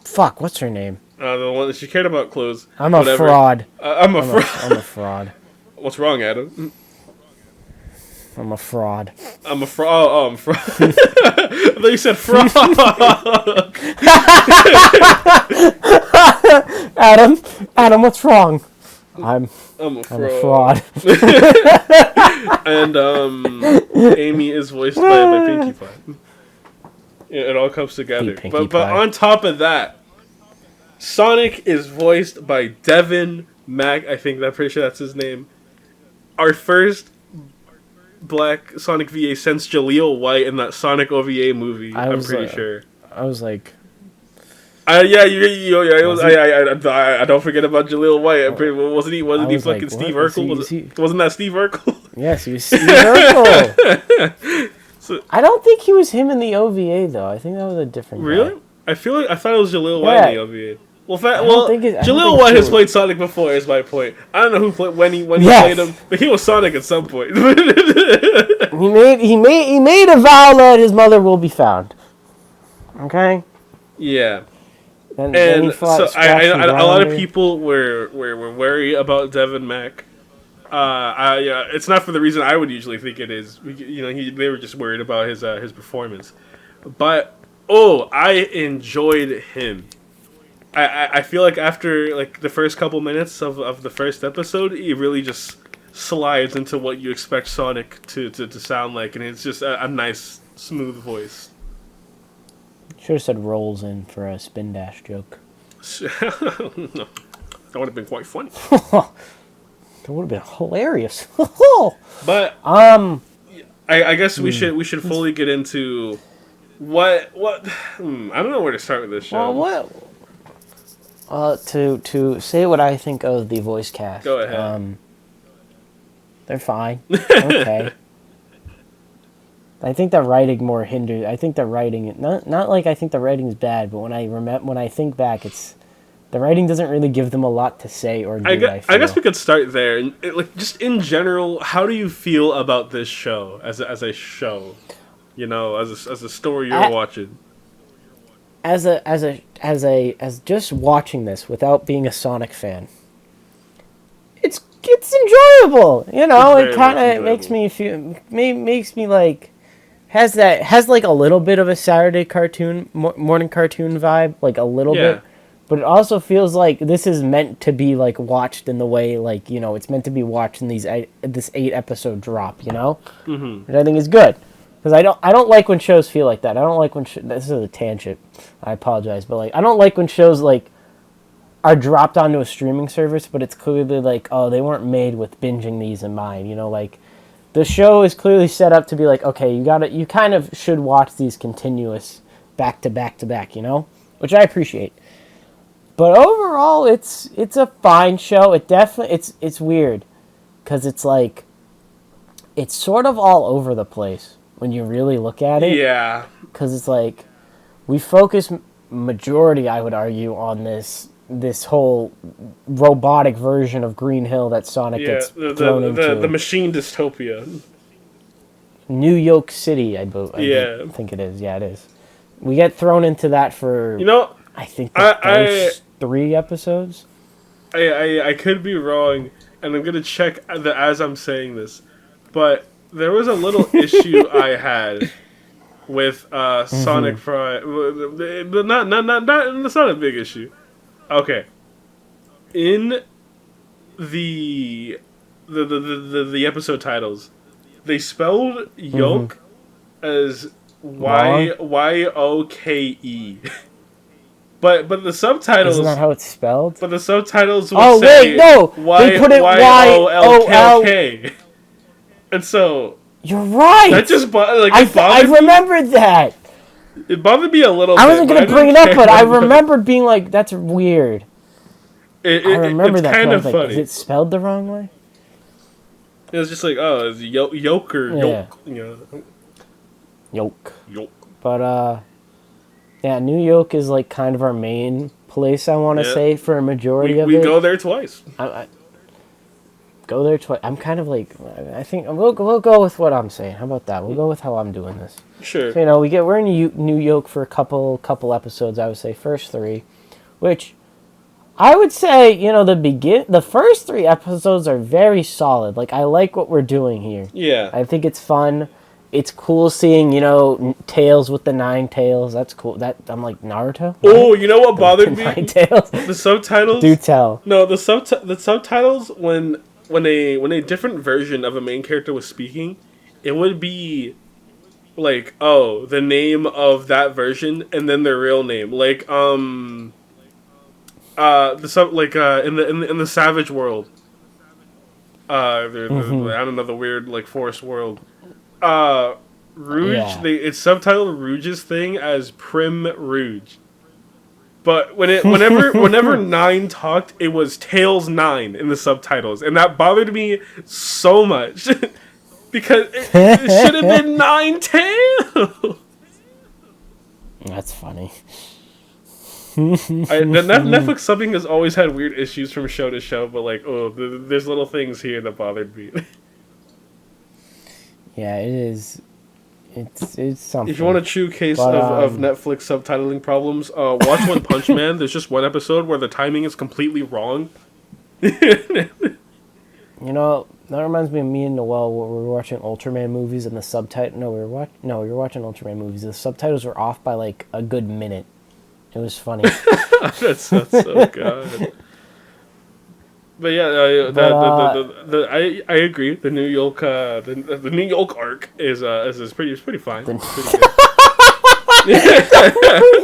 Fuck, what's her name? The one that she cared about clothes. I'm a fraud. I'm a fraud. I'm a fraud. What's wrong, Adam? I'm a fraud. I'm a fraud. Oh, I'm fraud. I thought you said fraud. Adam, what's wrong? I'm a fraud. And Amy is voiced by Pinkie Pie. It all comes together. But on top of that, Sonic is voiced by Devin Mack. I'm pretty sure that's his name. Our first Black Sonic VA since Jaleel White in that Sonic OVA movie. I'm pretty sure. I was like, I don't forget about Jaleel White. Wasn't he fucking Steve Urkel? Wasn't that Steve Urkel? Yes, he was Steve Urkel. I don't think he was him in the OVA though. I think that was a different guy. Really? I thought it was Jaleel White in the OVA. Jaleel White has played Sonic before. Is my point. I don't know who played when he played him, but he was Sonic at some point. he made a vow that his mother will be found. Okay. Yeah. And a lot of people were wary about Devin Mack. It's not for the reason I would usually think it is. They were just worried about his performance. But I enjoyed him. I feel like after like the first couple minutes of the first episode, he really just slides into what you expect Sonic to sound like, and it's just a nice, smooth voice. Should have said rolls in for a spin dash joke. No, that would have been quite funny. That would have been hilarious. But I guess we should fully get into what I don't know where to start with this show. Well, to say what I think of the voice cast. Go ahead. They're fine. Okay. I think the writing more hindered. I think the writing not like I think the writing is bad, but when I think back, it's the writing doesn't really give them a lot to say or do. I guess we could start there. Like just in general, how do you feel about this show as a show? As a story you're watching. As just watching this without being a Sonic fan, it's enjoyable. It kind of makes me like has like a little bit of a Saturday cartoon morning cartoon vibe, like a little bit, but it also feels like this is meant to be like watched in the way like it's meant to be watched in this 8-episode drop, Mm-hmm. which I think is good because I don't like when shows feel like that. I don't like when this is a tangent. I apologize, but like I don't like when shows like are dropped onto a streaming service, but it's clearly like, oh, they weren't made with binging these in mind. Like the show is clearly set up to be like, okay, you kind of should watch these continuous back to back to back, which I appreciate. But overall, it's a fine show. It definitely it's weird because it's like it's sort of all over the place when you really look at it. Yeah. Because it's like we focus majority, I would argue, on this whole robotic version of Green Hill that Sonic gets thrown into. The machine dystopia. New York City, I think it is. Yeah, it is. We get thrown into that for I think the first 3 episodes. I could be wrong, and I'm gonna check as I'm saying this, but there was a little issue I had with Sonic Prime. That's not a big issue. Okay. In the episode titles, they spelled yoke as Yoke. But the subtitles... Isn't that how it's spelled? But the subtitles would say... They put it YOLK. And so... You're right! That just I remembered that! It bothered me a little I wasn't going to bring it up, but I remembered being like, that's weird. I remember that. Kind of funny. Like, is it spelled the wrong way? It was just like, oh, it's yoke or yoke. Yoke. Yoke. But, yeah, New York is like kind of our main place, I want to say, for a majority of it. We go there twice. I go there twice. I'm kind of like, I think we'll go with what I'm saying. How about that? We'll go with how I'm doing this. Sure. So, we're in New York for a couple episodes. I would say first 3, which I would say the first 3 episodes are very solid. Like I like what we're doing here. Yeah. I think it's fun. It's cool seeing Tails with the 9 tails. That's cool. I'm like Naruto. Oh, you know what bothered me? 9 tails. The subtitles. Do tell. No, the subtitles when a different version of a main character was speaking, it would be like, oh, the name of that version and then their real name. Like in the Savage world. I don't know, the weird like forest world. Rouge, it's subtitled Rouge's thing as Prim Rouge. But whenever 9 talked, it was Tails 9 in the subtitles, and that bothered me so much because it should have been 9 Tails. That's funny. Netflix subbing has always had weird issues from show to show, but like, there's little things here that bothered me. Yeah, it is. It's something. If you want a true case of Netflix subtitling problems, watch One Punch Man. There's just one episode where the timing is completely wrong. That reminds me of me and Noel. We were watching Ultraman movies and the subtitle. We were watching Ultraman movies. The subtitles were off by like a good minute. It was funny. That's so good. But yeah, I agree. The New York, the New York arc is pretty fine. Pretty good. New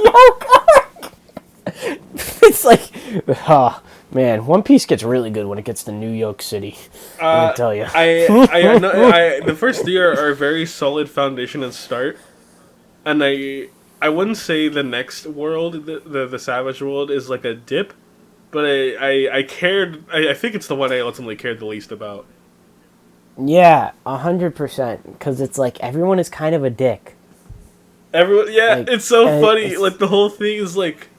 York arc. It's like, man, One Piece gets really good when it gets to New York City. Let me tell you. The first 3 are a very solid foundation and start, and I wouldn't say the next world, the Savage world, is like a dip. But I cared. I think it's the one I ultimately cared the least about. Yeah, 100%. Because it's like everyone is kind of a dick. Everyone, it's so funny. Like the whole thing is like,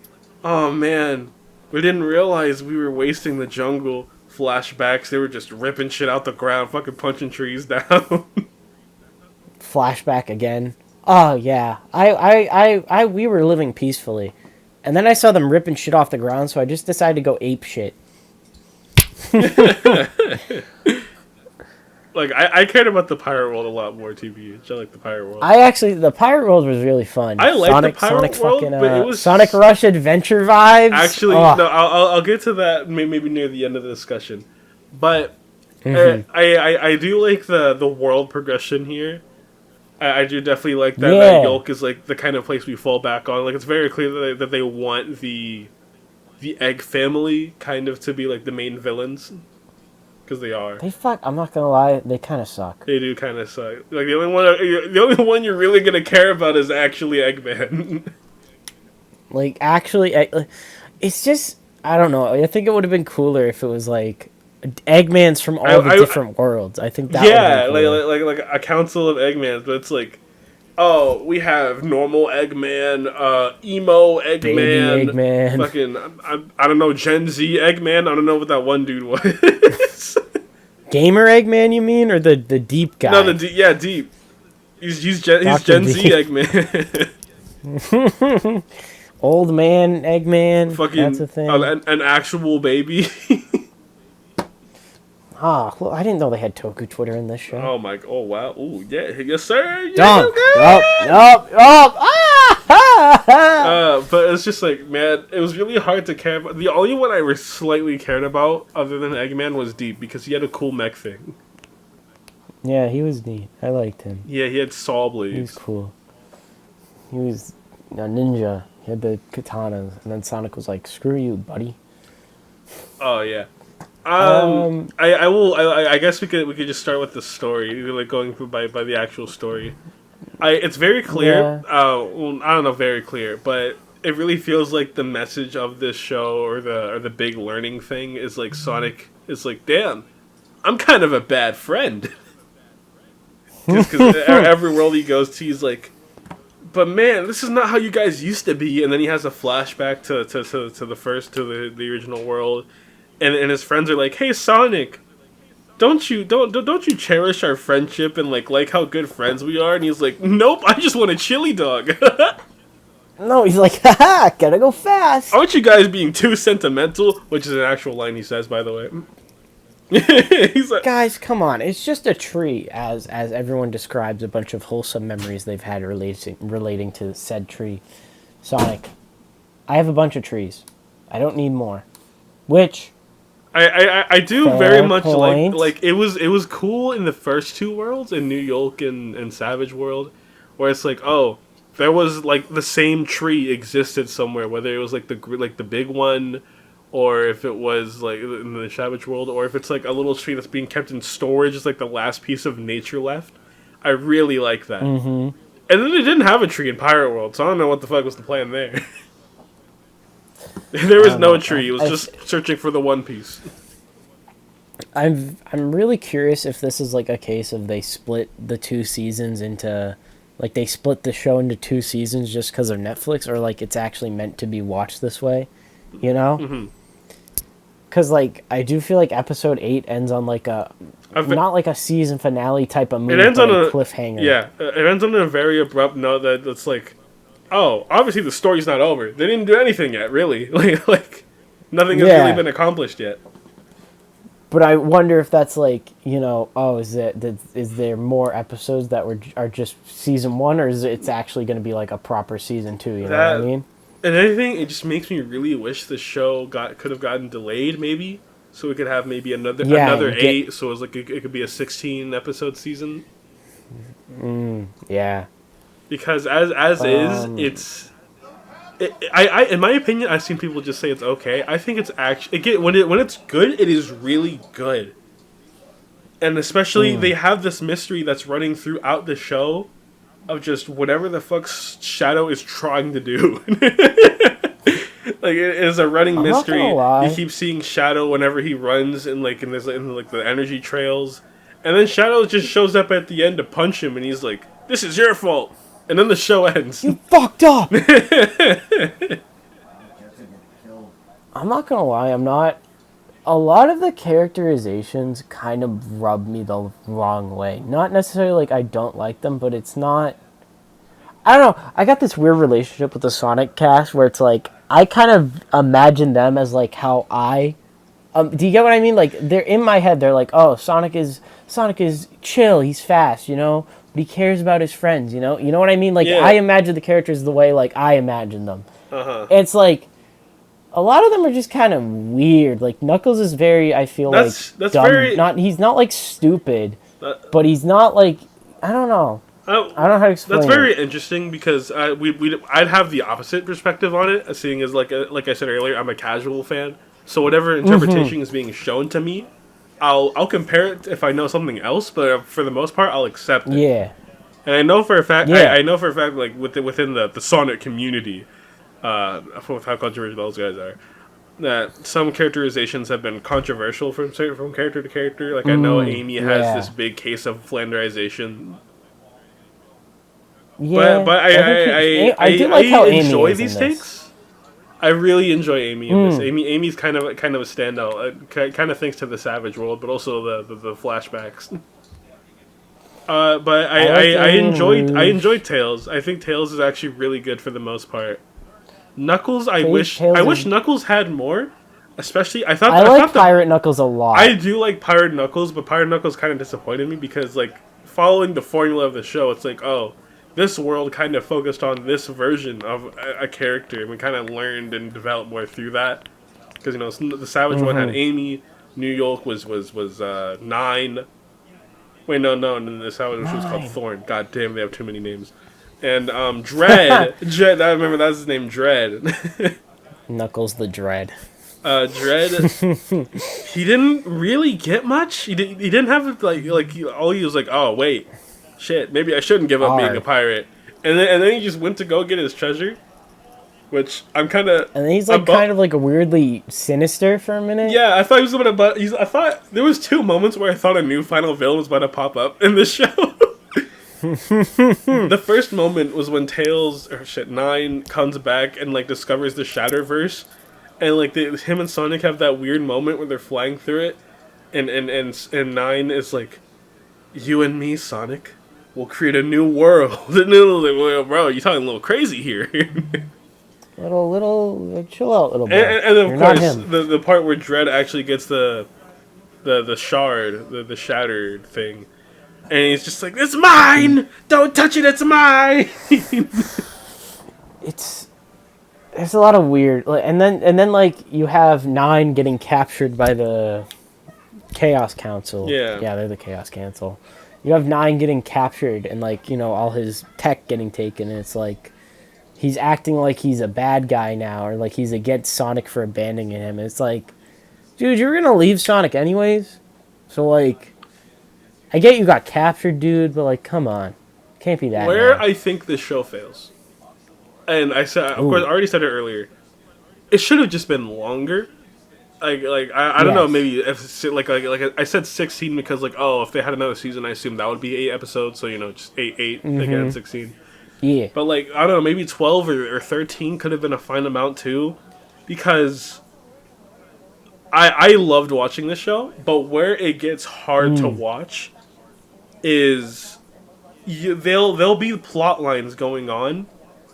oh man, we didn't realize we were wasting the jungle. Flashbacks. They were just ripping shit out the ground, fucking punching trees down. Flashback again. Oh yeah, we were living peacefully. And then I saw them ripping shit off the ground, so I just decided to go ape shit. Like, I cared about the Pirate World a lot more, TBH. I like the Pirate World. The Pirate World was really fun. I like the Pirate World, fucking, but it was... Sonic Rush Adventure vibes. Actually, no, I'll get to that maybe near the end of the discussion. But I do like the world progression here. I do definitely like that. Yeah. That Yolk is like the kind of place we fall back on. Like, it's very clear that they want the Egg family kind of to be like the main villains. Because they are. I'm not gonna lie, they kind of suck. They do kind of suck. Like, the only one you're really gonna care about is actually Eggman. Like, actually, it's just, I don't know. I think it would have been cooler if it was like Eggmans from all the different worlds. I think that. Yeah, like a council of Eggmans, but it's like, oh, we have normal Eggman, emo Eggman, baby Eggman, fucking I don't know, Gen Z Eggman. I don't know what that one dude was. Gamer Eggman, you mean, or the deep guy? No, deep. He's Gen Z Eggman. Old man Eggman. Fucking, that's a thing. An actual baby. Well, I didn't know they had Toku Twitter in this show. Oh wow. Ooh, yeah. Yes, sir. Dunk. But it's just like, man, it was really hard to care about. The only one I slightly cared about, other than Eggman, was Deep, because he had a cool mech thing. Yeah, he was neat. I liked him. Yeah, he had saw blades. He was cool. He was a ninja. He had the katanas, and then Sonic was like, "Screw you, buddy." Oh yeah. I guess we could just start with the story, like going through by the actual story. It's very clear. Yeah. I don't know, very clear, but it really feels like the message of this show, or the big learning thing, is like Sonic is like, damn, I'm kind of a bad friend. Because every world he goes to, he's like, but man, this is not how you guys used to be. And then he has a flashback to the original world. And his friends are like, "Hey, Sonic, don't you cherish our friendship and like how good friends we are?" And he's like, "Nope, I just want a chili dog." No, he's like, "Haha, gotta go fast." Aren't you guys being too sentimental? Which is an actual line he says, by the way. He's like, guys, come on! It's just a tree, as everyone describes a bunch of wholesome memories they've had relating to said tree. Sonic, I have a bunch of trees. I don't need more. Which. I do fair very much point. like it was cool in the first two worlds, in New York and Savage World, where it's like, oh, there was like the same tree existed somewhere, whether it was like the big one, or if it was like in the Savage World, or if it's like a little tree that's being kept in storage, it's like the last piece of nature left. I really like that. Mm-hmm. And then they didn't have a tree in Pirate World, so I don't know what the fuck was the plan there. There was no tree. It was just searching for the One Piece. I'm really curious if this is like a case of they split the two seasons into, like, they split the show into two seasons just because of Netflix, or like it's actually meant to be watched this way, you know? Mm-hmm. Because like I do feel like episode 8 ends on like not like a season finale type of movie. It ends on a cliffhanger. Yeah, it ends on a very abrupt note that it's like, oh, obviously the story's not over. They didn't do anything yet, really. Like nothing has really been accomplished yet. But I wonder if that's like, you know, oh, is there more episodes that are just season 1, or is it's actually going to be like a proper season 2? You know what I mean? And anything, it just makes me really wish the show could have gotten delayed, maybe, so we could have maybe another 8. So it was like it could be a 16 episode season. Yeah. Because as is, it's. I in my opinion, I've seen people just say it's okay. I think it's actually when it's good, it is really good. And especially they have this mystery that's running throughout the show, of just whatever the fuck Shadow is trying to do. Like, it is a running mystery. You keep seeing Shadow whenever he runs in the energy trails, and then Shadow just shows up at the end to punch him, and he's like, "This is your fault." And then the show ends. You fucked up! I'm not gonna lie, a lot of the characterizations kind of rub me the wrong way. Not necessarily like I don't like them, but it's not... I don't know, I got this weird relationship with the Sonic cast where it's like, I kind of imagine them as like how I... do you get what I mean? Like, they're in my head, they're like, oh, Sonic is Sonic is chill, he's fast, you know, but he cares about his friends, you know? You know what I mean? Like, Yeah. I imagine the characters the way, like, I imagine them. Uh-huh. It's like, a lot of them are just kind of weird. Like, Knuckles is very, I feel That's dumb. very... He's not, like, stupid, but he's not, like, I don't know. I don't know how to explain That's very interesting because I'd have the opposite perspective on it, seeing as, like I said earlier, I'm a casual fan. So whatever interpretation is being shown to me, I'll compare it if I know something else, but for the most part, I'll accept it. Yeah. And I know for a fact, Yeah. I know for a fact, like within the Sonic community, with how controversial those guys are, that some characterizations have been controversial from character to character. Like I know Amy has this big case of Flanderization. Yeah. But I do like how Amy enjoy is these in this. takes. I really enjoy Amy in this. Amy's kind of a standout. Kind of thanks to the Savage World, but also the flashbacks. But I enjoyed Tails. I think Tails is actually really good for the most part. Knuckles, I wish Knuckles had more. Especially, I like Pirate Knuckles a lot. I do like Pirate Knuckles, but Pirate Knuckles kind of disappointed me because, like, following the formula of the show, it's like, oh, this world kind of focused on this version of a character, and we kind of learned and developed more through that. Because, you know, the Savage one had Amy, New York was 9. Wait, no, the Savage one was called Thorn. God damn, they have too many names. And Dread, I remember that's his name, Dread. Knuckles the Dread. Dread, he didn't really get much. He didn't have like all he was like, oh wait, shit, maybe I shouldn't give up being a pirate. And then he just went to go get his treasure, which I'm kind of. And then he's like kind of like a weirdly sinister for a minute. Yeah, I thought he was gonna. I thought there was 2 moments where I thought a new final villain was about to pop up in this show. The first moment was when Nine comes back and like discovers the Shatterverse. And like him and Sonic have that weird moment where they're flying through it, and Nine is like, "You and me, Sonic, will create a new world." And then like, well, bro, you talking a little crazy here. little, chill out, little bit. And of course, the part where Dread actually gets the shard, the shattered thing, and he's just like, "It's mine! Don't touch it! It's mine!" There's a lot of weird, and then like you have Nine getting captured by the Chaos Council. Yeah, they're the Chaos Council. You have Nine getting captured and like, you know, all his tech getting taken, and it's like he's acting like he's a bad guy now, or like he's against Sonic for abandoning him. And it's like, dude, you're gonna leave Sonic anyways, so like, I get you got captured, dude, but like, come on, can't be that. Where now. I think this show fails. And I said, of course, I already said it earlier. It should have just been longer. I don't know, maybe if like I said 16 because like, oh, if they had another season, I assume that would be 8 episodes. So, you know, just 8 again, 16. Yeah. But like, I don't know, maybe 12 or 13 could have been a fine amount too, because I loved watching this show. But where it gets hard to watch is there'll be plot lines going on.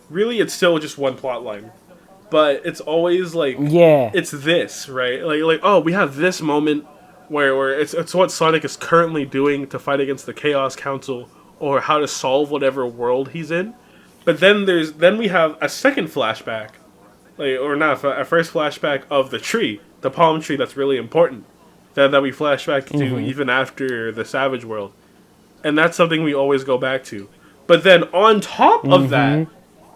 Really, it's still just one plot line, but it's always like, it's this, right? Like oh, we have this moment where it's what Sonic is currently doing to fight against the Chaos Council, or how to solve whatever world he's in. But then we have a second flashback, a first flashback of the tree, the palm tree that's really important, that we flash back to even after the Savage World, and that's something we always go back to. But then on top of that,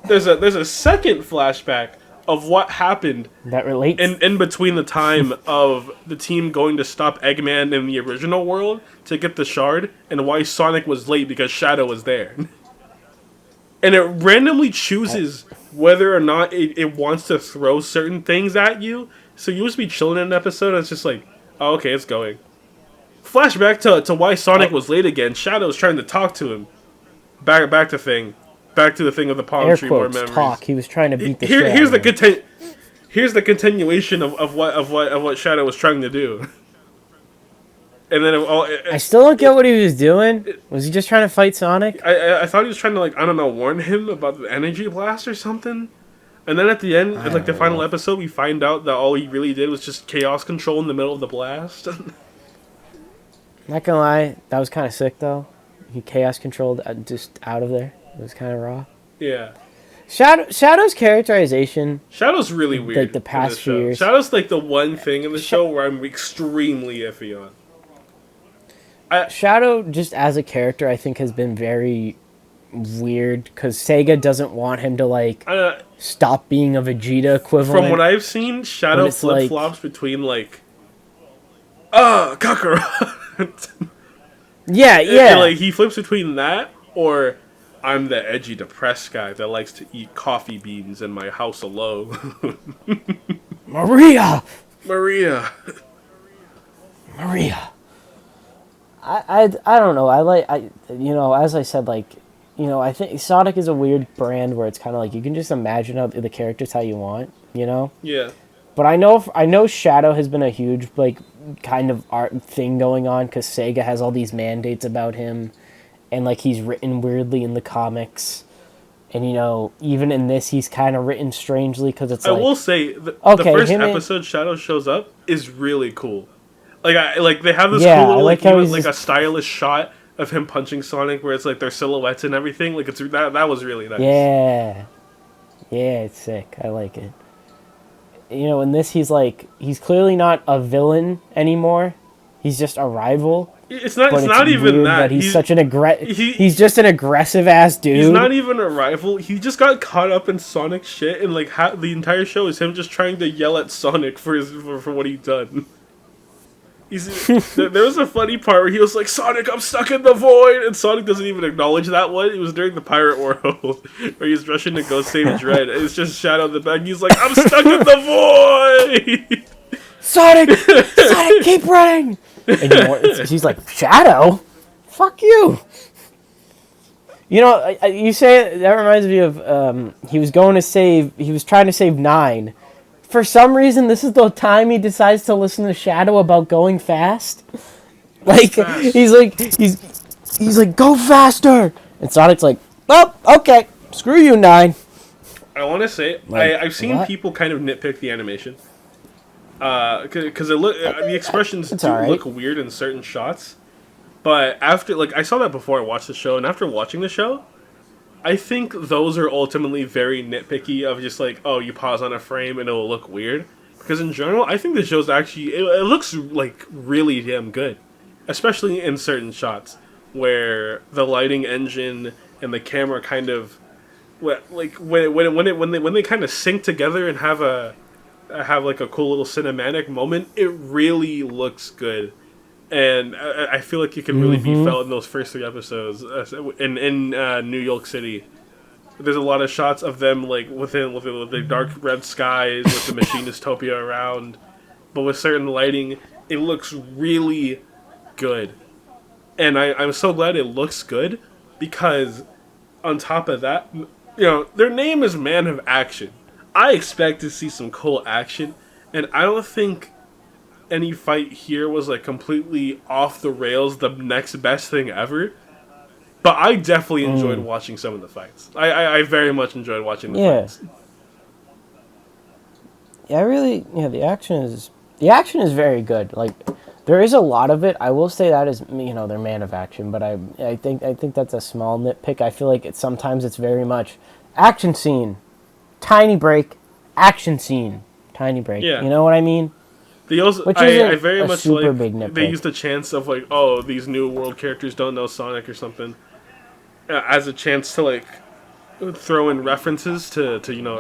there's a second flashback of what happened that relates in between the time of the team going to stop Eggman in the original world to get the shard, and why Sonic was late because Shadow was there. And it randomly chooses whether or not it wants to throw certain things at you. So you just be chilling in an episode and it's just like, oh, okay, it's going. Flashback to why Sonic was late again. Shadow's trying to talk to him. Back to the thing of the palm tree. More memories. Talk. He was trying to beat the Here's the continuation of what Shadow was trying to do. And then I still don't get what he was doing. Was he just trying to fight Sonic? I thought he was trying to, like, I don't know, warn him about the energy blast or something. And then at the end, in like the final episode, we find out that all he really did was just chaos control in the middle of the blast. Not gonna lie, that was kind of sick though. He chaos controlled just out of there. It was kind of raw. Yeah. Shadow's characterization, Shadow's really weird. like the in this past few show. years. Shadow's like the one thing in the show where I'm extremely iffy on. Shadow, just as a character, I think has been very weird because Sega doesn't want him to like stop being a Vegeta equivalent. From what I've seen, Shadow flip flops between like, Kakarot. yeah. Like he flips between that or I'm the edgy, depressed guy that likes to eat coffee beans in my house alone. Maria. I don't know. As I said, like, I think Sonic is a weird brand where it's kind of like you can just imagine the characters how you want, Yeah. But I know Shadow has been a huge like kind of art thing going on because Sega has all these mandates about him, and like he's written weirdly in the comics, and even in this he's kind of written strangely because it's. I will say the first episode Shadow shows up is really cool. Like they have this cool like a stylish shot of him punching Sonic where it's like their silhouettes and everything. Like that was really nice. Yeah, it's sick. I like it. In this he's clearly not a villain anymore. He's just a rival. It's not even that. He's such an he's just an aggressive ass dude. He's not even a rival. He just got caught up in Sonic shit, and like the entire show is him just trying to yell at Sonic for what he's done. There was a funny part where he was like, "Sonic, I'm stuck in the void," and Sonic doesn't even acknowledge that one. It was during the Pirate World where he's rushing to go save Dread. It's just Shadow in the back. He's like, "I'm stuck in the void." Sonic, keep running. And she's like, "Shadow, fuck you." You say that reminds me of he was trying to save 9. For some reason, this is the time he decides to listen to Shadow about going fast. Like he's like, "Go faster," and Sonic's like, "Oh, okay, screw you, 9." I want to say I've seen people kind of nitpick the animation, because the expressions look weird in certain shots. But after I saw that before I watched the show, and after watching the show, I think those are ultimately very nitpicky of just like, oh, you pause on a frame and it will look weird. Because in general, I think the show's actually, it looks like really damn good. Especially in certain shots where the lighting engine and the camera kind of, like when they kind of sync together and have like a cool little cinematic moment, it really looks good. And I feel like it can really be felt in those first 3 episodes in New York City. There's a lot of shots of them like with the dark red skies with the machinistopia around, but with certain lighting, it looks really good. And I'm so glad it looks good because on top of that, their name is Man of Action. I expect to see some cool action, and I don't think any fight here was like completely off the rails, the next best thing ever. But I definitely enjoyed watching some of the fights. I very much enjoyed watching the fights. Yeah, the action is very good. Like there is a lot of it. I will say that is their Man of Action, but I think that's a small nitpick. I feel like sometimes it's very much action scene, tiny break, action scene, tiny break. Yeah. You know what I mean? I very much like big nitpick. They used the chance of like, oh, these new world characters don't know Sonic or something, as a chance to like throw in references to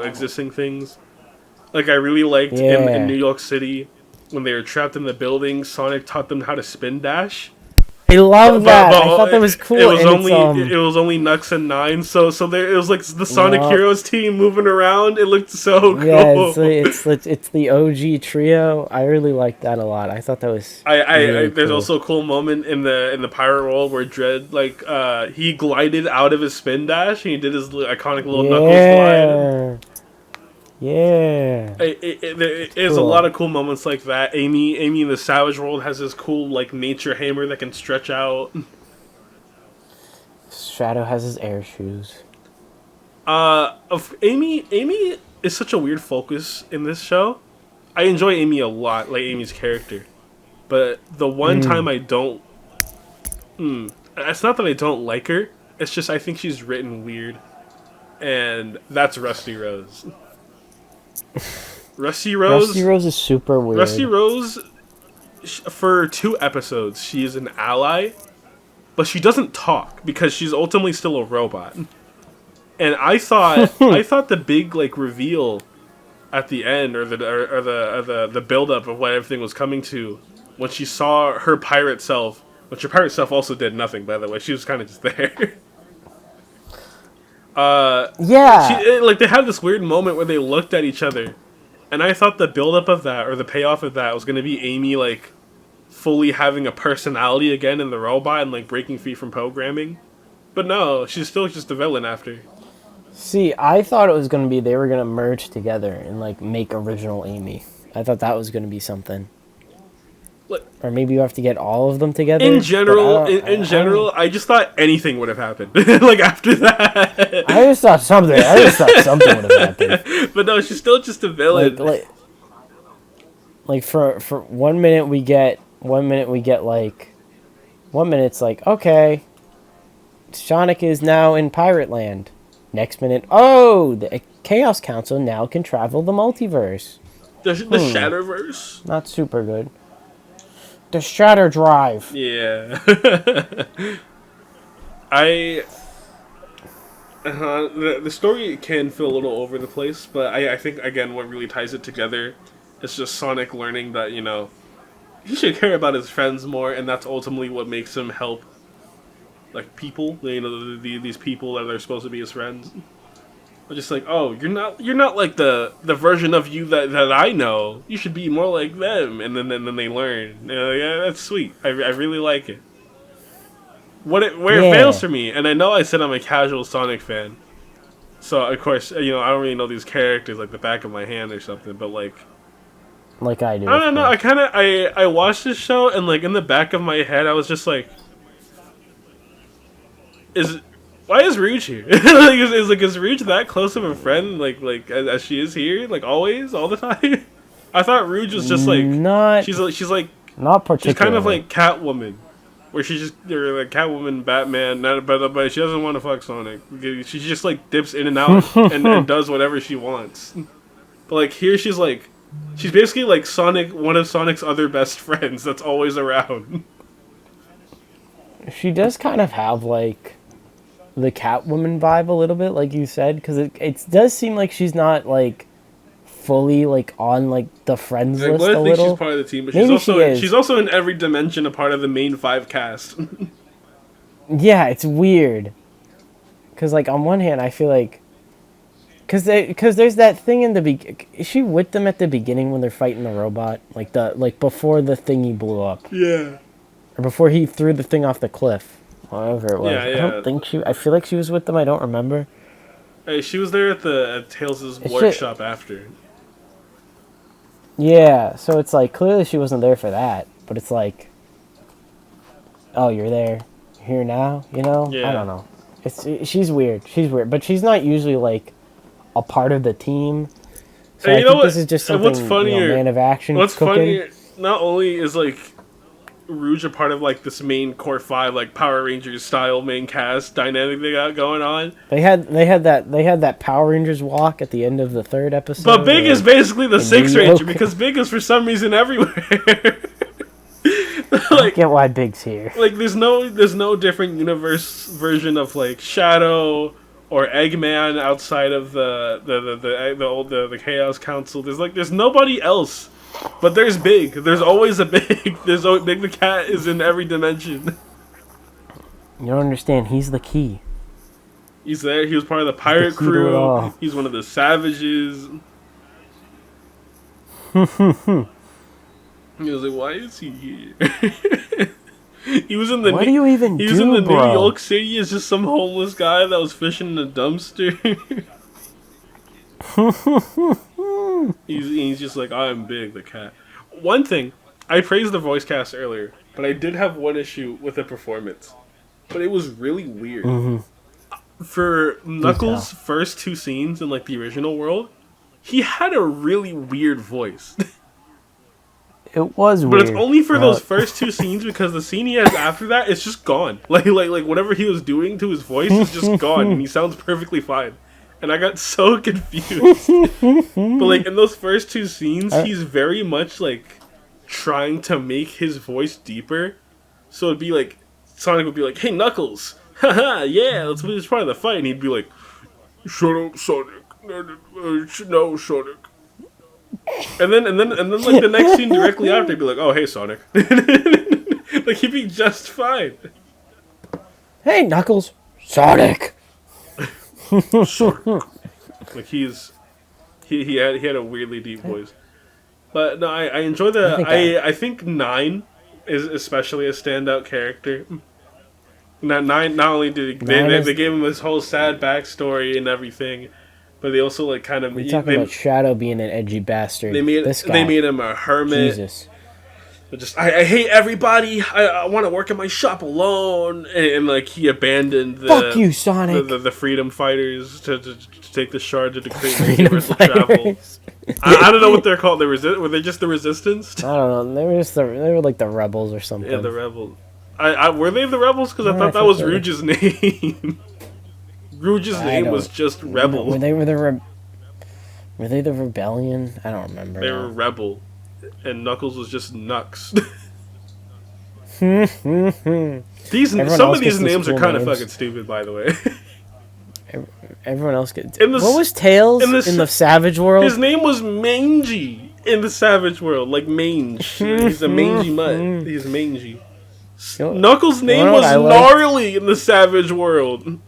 existing things. Like I really liked in New York City when they were trapped in the building, Sonic taught them how to spin dash. I love that. I thought that was cool. It was only Nux and 9, so there it was like the Sonic Heroes team moving around. It looked so cool. Yeah, it's the OG trio. I really liked that a lot. I thought that was. There's also a cool moment in the Pirate World where Dread he glided out of his spin dash and he did his iconic little knuckles slide. Yeah. There's a lot of cool moments like that. Amy in the Savage World has this cool nature hammer that can stretch out. Shadow has his air shoes. Amy is such a weird focus in this show. I enjoy Amy a lot, like Amy's character. But the one time I don't It's not that I don't like her. It's just I think she's written weird. And that's Rusty Rose. Rusty Rose is super weird. Rusty Rose, for 2 episodes, she is an ally, but she doesn't talk because she's ultimately still a robot. And I thought the big like reveal at the end, or the build up of what everything was coming to, when she saw her pirate self, which her pirate self also did nothing, by the way. She was kind of just there. Like they had this weird moment where they looked at each other, and I thought the build-up of that, or the payoff of that, was going to be Amy like fully having a personality again in the robot and like breaking free from programming. But no, she's still just a villain after. See, I thought it was going to be they were going to merge together and like make original Amy. I thought that was going to be something. Or maybe you have to get all of them together. In general, I just thought anything would have happened. Like after that, I just thought something would have happened. But no, she's still just a villain. Like for 1 minute we get like 1 minute it's like, okay, Sonic is now in Pirate Land. Next minute, oh, the Chaos Council now can travel the multiverse. The Shatterverse. Not super good. The Shatter Drive. Yeah. The story can feel a little over the place, but I think, again, what really ties it together is just Sonic learning that, you know, he should care about his friends more, and that's ultimately what makes him help, like, people, you know, these people that are supposed to be his friends. Just like, oh, you're not like the version of you that I know. You should be more like them, and then they learn. Yeah, that's sweet. I really like it. It fails for me, and I know I said I'm a casual Sonic fan, so of course I don't really know these characters like the back of my hand or something. But like I do. I don't know. I watched this show, and like in the back of my head, I was just like, why is Rouge here? Is Rouge that close of a friend, like as she is here, like always, all the time? I thought Rouge was just like she's like not particularly. She's kind of like Catwoman, where they're like Catwoman, Batman, but she doesn't want to fuck Sonic. She just like dips in and out and does whatever she wants. But like here, she's basically like Sonic, one of Sonic's other best friends that's always around. She does kind of have like the Catwoman vibe a little bit, like you said, because it does seem like she's not like fully like on like the friends list a little. She's part of the team, but she's also in every dimension a part of the main 5 cast. Yeah, it's weird. Because like on one hand, I feel like because there's that thing in the beginning. Is she with them at the beginning when they're fighting the robot, like before the thingy blew up? Yeah. Or before he threw the thing off the cliff. However it was. Yeah. I don't think I feel like she was with them. I don't remember. Hey, she was there at Tails' workshop after. Yeah, so it's like, clearly she wasn't there for that. But it's like, oh, you're there. You're here now? You know? Yeah. I don't know. She's weird. But she's not usually, like, a part of the team. So I think this is just something, what's funnier, Man of Action what's cooking. funnier, not only is, like, Rouge a part of like this main core 5 like Power Rangers style main cast dynamic they got going on. They had that Power Rangers walk at the end of the 3rd episode. But Big is basically the 6th Ranger because Big is for some reason everywhere. I get why Big's here. Like there's no different universe version of like Shadow or Eggman outside of the Chaos Council. There's nobody else. But there's Big. There's always a Big. Big the Cat is in every dimension. You don't understand. He's the key. He's there. He was part of the pirate crew. He's one of the savages. He was like, why is he here? He was in the. What do you even do, He was in the bro? New York City as just some homeless guy that was fishing in a dumpster. He's just like, I'm Big the Cat. One thing, I praised the voice cast earlier, but I did have one issue with the performance. But it was really weird. Mm-hmm. For Knuckles' first 2 scenes in like the original world, he had a really weird voice. It was But weird. it's only for those first two scenes, because the scene he has after that, it's just gone. Like whatever he was doing to his voice is just gone, and he sounds perfectly fine. And I got so confused. But like in those first two scenes, he's very much like trying to make his voice deeper. So it'd be like Sonic would be like, "Hey Knuckles, haha, yeah, let's be part of the fight," and he'd be like, "Shut up, Sonic. No, Sonic." And then like the next scene directly after, he'd be like, "Oh, hey, Sonic." Like he'd be just fine. Hey, Knuckles, Sonic. Sonic. Like he had a weirdly deep voice. But no, I enjoy I think 9 is especially a standout character. Not only did they gave him this whole sad backstory and everything, but they also like kind of... We're talking about Shadow being an edgy bastard. They made him a hermit. Jesus. Just I hate everybody. I want to work in my shop alone, and like he abandoned Fuck you, Sonic. the freedom fighters to take the shard to create universal travel. I don't know what they're called. Were they just the Resistance? I don't know. They were like the rebels or something. Yeah, the rebels. Were they the rebels? Because I thought that was Rouge's name. Rouge's name was just Rebel. Were they the rebellion? I don't remember. They were Rebel, and Knuckles was just Nux. Some of these names are kind of fucking stupid, by the way. Everyone else gets... What was Tails in the Savage World? His name was Mangy in the Savage World, like mange. He's a mangy mutt. He's mangy. Knuckles' name was Gnarly in the Savage World.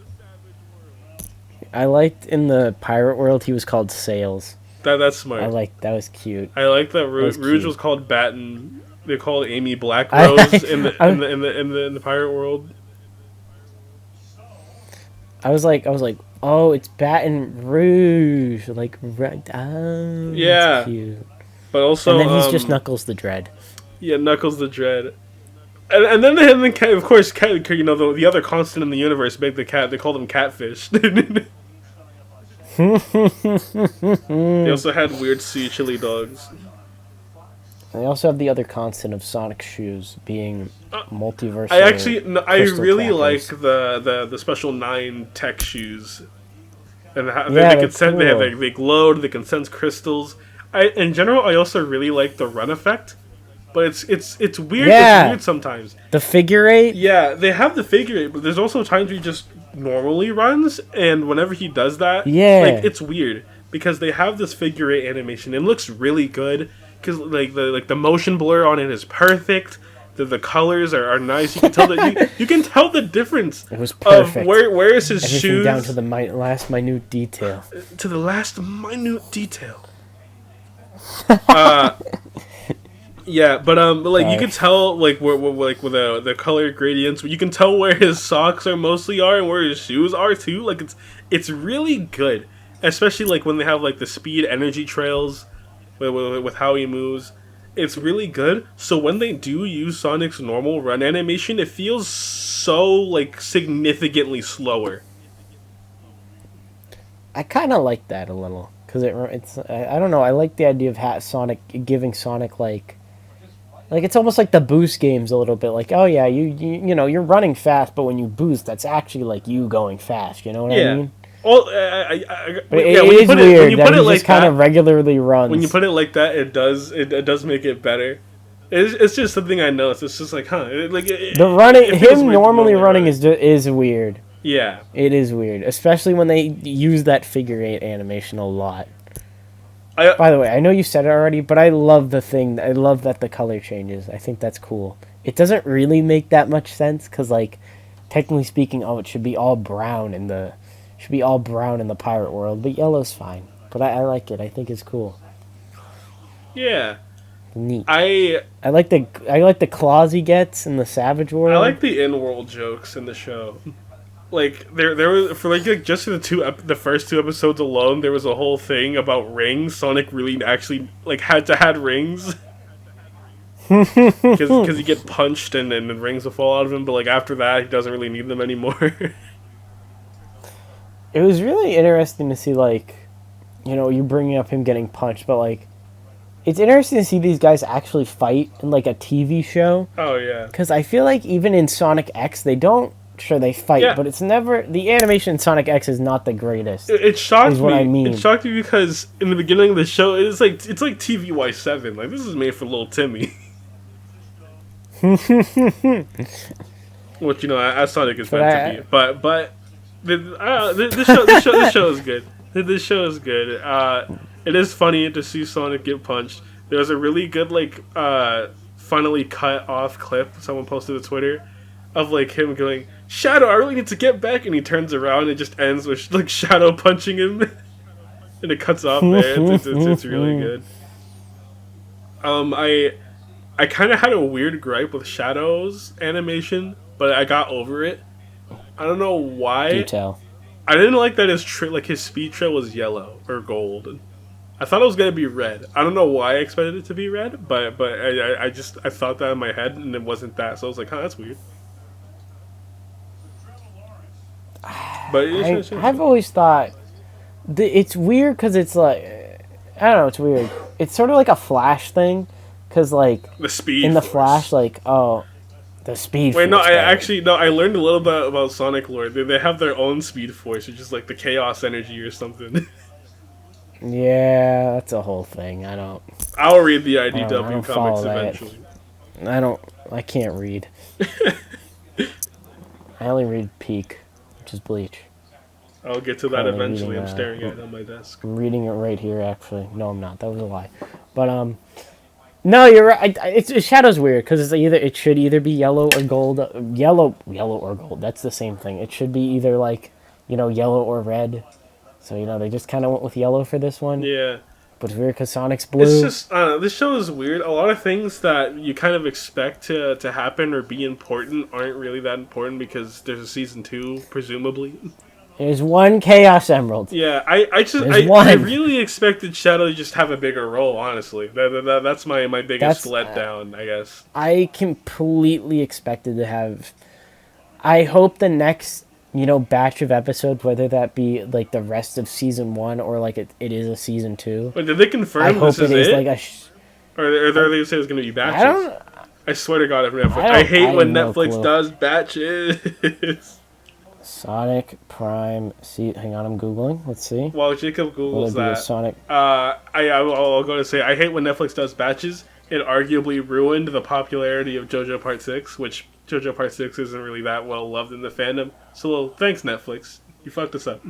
I liked in the Pirate World he was called Sails. That's smart. That was cute. I like that Rouge was called Batten. They called Amy Blackrose in the Pirate World. I was like, oh, it's Baton Rouge, like, yeah, that's cute. But also, and then he's just Knuckles the Dread. Yeah, Knuckles the Dread, and then of course, the other constant in the universe make the cat. They call them Catfish. They also had weird sea chili dogs. They also have the other constant of Sonic shoes being multiversal. I really like the Special 9 tech shoes, and they glowed. They can sense crystals. In general, I also really like the run effect, but it's weird. Yeah. It's weird sometimes. The figure eight. Yeah, they have the figure eight, but there's also times where he just normally runs, and whenever he does that, like it's weird because they have this figure eight animation. It looks really good. Because the motion blur on it is perfect. The colors are nice. You can tell you can tell the difference. It was perfect. Of where is his Everything shoes down to the last minute detail. To the last minute detail. Yeah, but you can tell with the color gradients. You can tell where his socks mostly are and where his shoes are too. Like it's really good, especially like when they have like the speed energy trails. With how he moves, it's really good. So when they do use Sonic's normal run animation, it feels so like significantly slower. I kind of like that a little because it's I don't know. I like the idea of Sonic giving Sonic like it's almost like the boost games a little bit. Like, oh yeah, you know you're running fast, but when you boost, that's actually like you going fast. You know what I mean? Well, it is weird that he just kind of regularly runs. When you put it like that, it does make it better. It's just something I noticed. It's just like, him normally running is weird. Yeah, it is weird, especially when they use that figure eight animation a lot. By the way, I know you said it already, but I love that the color changes. I think that's cool. It doesn't really make that much sense because, like, technically speaking, it should be all brown in the Pirate World, but yellow's fine. But I like it. I think it's cool. Yeah. Neat. I like the claws he gets in the Savage World. I like the in-world jokes in the show. Like there was for just the first two episodes alone, there was a whole thing about rings. Sonic really actually had rings. Because he get punched and the rings will fall out of him, but after that he doesn't really need them anymore. It was really interesting to see, you bringing up him getting punched, but, it's interesting to see these guys actually fight in like a TV show. Oh yeah. Because I feel like even in Sonic X, they don't. Sure, they fight, Yeah. but it's never the animation in Sonic X is not the greatest. It shocked is what me. I mean. It shocked me because in the beginning of the show, it's like TVY7. Like this is made for little Timmy. Which as Sonic is meant to be. But this show is good. This show is good. It is funny to see Sonic get punched. There was a really good funnily cut off clip someone posted to Twitter of like him going, "Shadow, I really need to get back," and he turns around and it just ends with like Shadow punching him, and it cuts off there. It's really good. I kind of had a weird gripe with Shadow's animation, but I got over it. I don't know why. Do tell. I didn't like that his speed trail was yellow or gold. I thought it was gonna be red. I don't know why I expected it to be red, but I thought that in my head and it wasn't that. So I was like, that's weird. But I've always thought it's weird because it's like I don't know. It's weird. It's sort of like a Flash thing because like the speed in the force. Flash, like the speed. Wait, force I learned a little bit about Sonic lore. They have their own speed force, which is like the chaos energy or something. Yeah, that's a whole thing. I'll read the IDW comics eventually. I can't read. I only read Peak, which is Bleach. I'll get to that eventually. I'm staring at it on my desk. I'm reading it right here, actually. No, I'm not. That was a lie. But no, you're right. Shadow's weird because it should either be yellow or gold. Yellow or gold. That's the same thing. It should be either like yellow or red. So they just kind of went with yellow for this one. Yeah. But it's weird because Sonic's blue. It's just this show is weird. A lot of things that you kind of expect to happen or be important aren't really that important because there's a season 2, presumably. There's one Chaos Emerald. Yeah, I really expected Shadow to just have a bigger role. Honestly, that's my biggest letdown, I guess. I completely expected to have. I hope the next batch of episodes, whether that be like the rest of season 1 or like it is a season 2. But did they confirm this is it? Like or are they say it's going to be batches? I swear to God, if Netflix. I hate when Netflix does batches. Sonic Prime. Hang on, I'm googling. Let's see. While Jacob googles that, Sonic. I'll go to say I hate when Netflix does batches. It arguably ruined the popularity of JoJo Part 6, which JoJo Part 6 isn't really that well loved in the fandom. So thanks, Netflix. You fucked us up.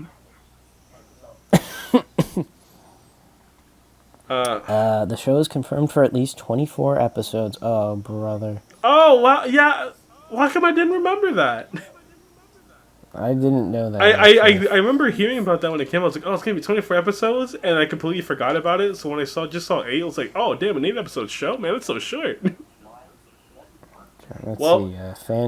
The show is confirmed for at least 24 episodes. Oh, brother. Oh, wow. Yeah. Why come I didn't remember that? I didn't know that. I remember hearing about that when it came out. I was like, oh, it's going to be 24 episodes? And I completely forgot about it. So when I just saw 8, I was like, oh, damn, an 8-episode show? Man, that's so short. Let's see.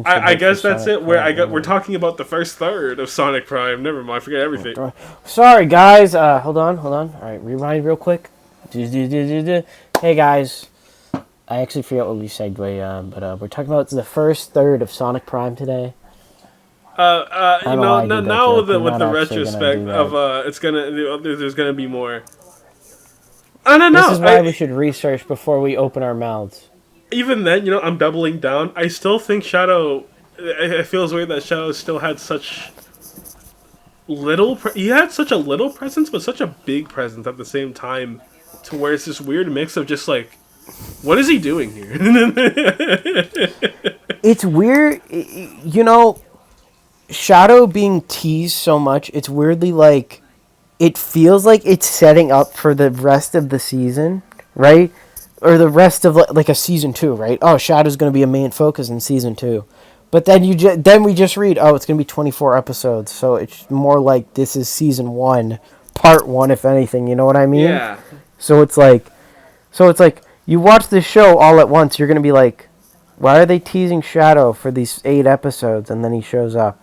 I guess that's it. We're talking about the first third of Sonic Prime. Never mind, forget everything. Sorry, guys. Hold on. All right, rewind real quick. Hey, guys. I actually forgot what we segued, but we're talking about the first third of Sonic Prime today. Now with the retrospect of there's gonna be more. I don't know. This is why we should research before we open our mouths. Even then, I'm doubling down. I still think Shadow. It feels weird that Shadow still had such little. He had such a little presence, but such a big presence at the same time, to where it's this weird mix of just like, what is he doing here? It's weird, Shadow being teased so much. It's weirdly like, it feels like it's setting up for the rest of the season, right? Or the rest of like a season 2, right? Oh, Shadow's going to be a main focus in season 2. But then then we just read, oh, it's going to be 24 episodes. So it's more like this is season 1, part 1, if anything. You know what I mean? Yeah. So it's like you watch this show all at once. You're going to be like, why are they teasing Shadow for these 8 episodes? And then he shows up.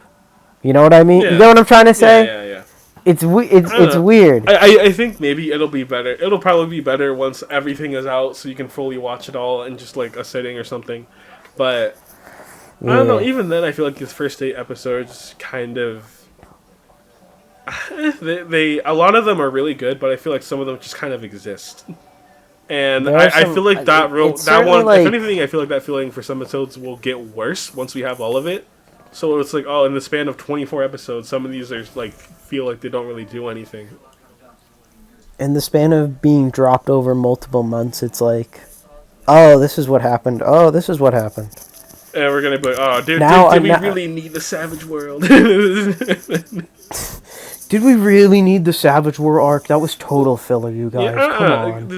You know what I mean? Yeah. You know what I'm trying to say? Yeah. It's weird. I think maybe it'll be better. It'll probably be better once everything is out, so you can fully watch it all in just like a sitting or something. But I don't know. Even then, I feel like these first 8 episodes kind of a lot of them are really good, but I feel like some of them just kind of exist. And There are I some. feel like It's that certainly one, if like. anything, I feel like that feeling for some episodes will get worse once we have all of it. So it's like, oh, in the span of 24 episodes, some of these are like feel like they don't really do anything. In the span of being dropped over multiple months, it's like, oh, this is what happened. Oh, this is what happened. And we're gonna be like, oh, did we really need the Savage World? Did we really need the Savage War arc? That was total filler, you guys. Yeah, Come on.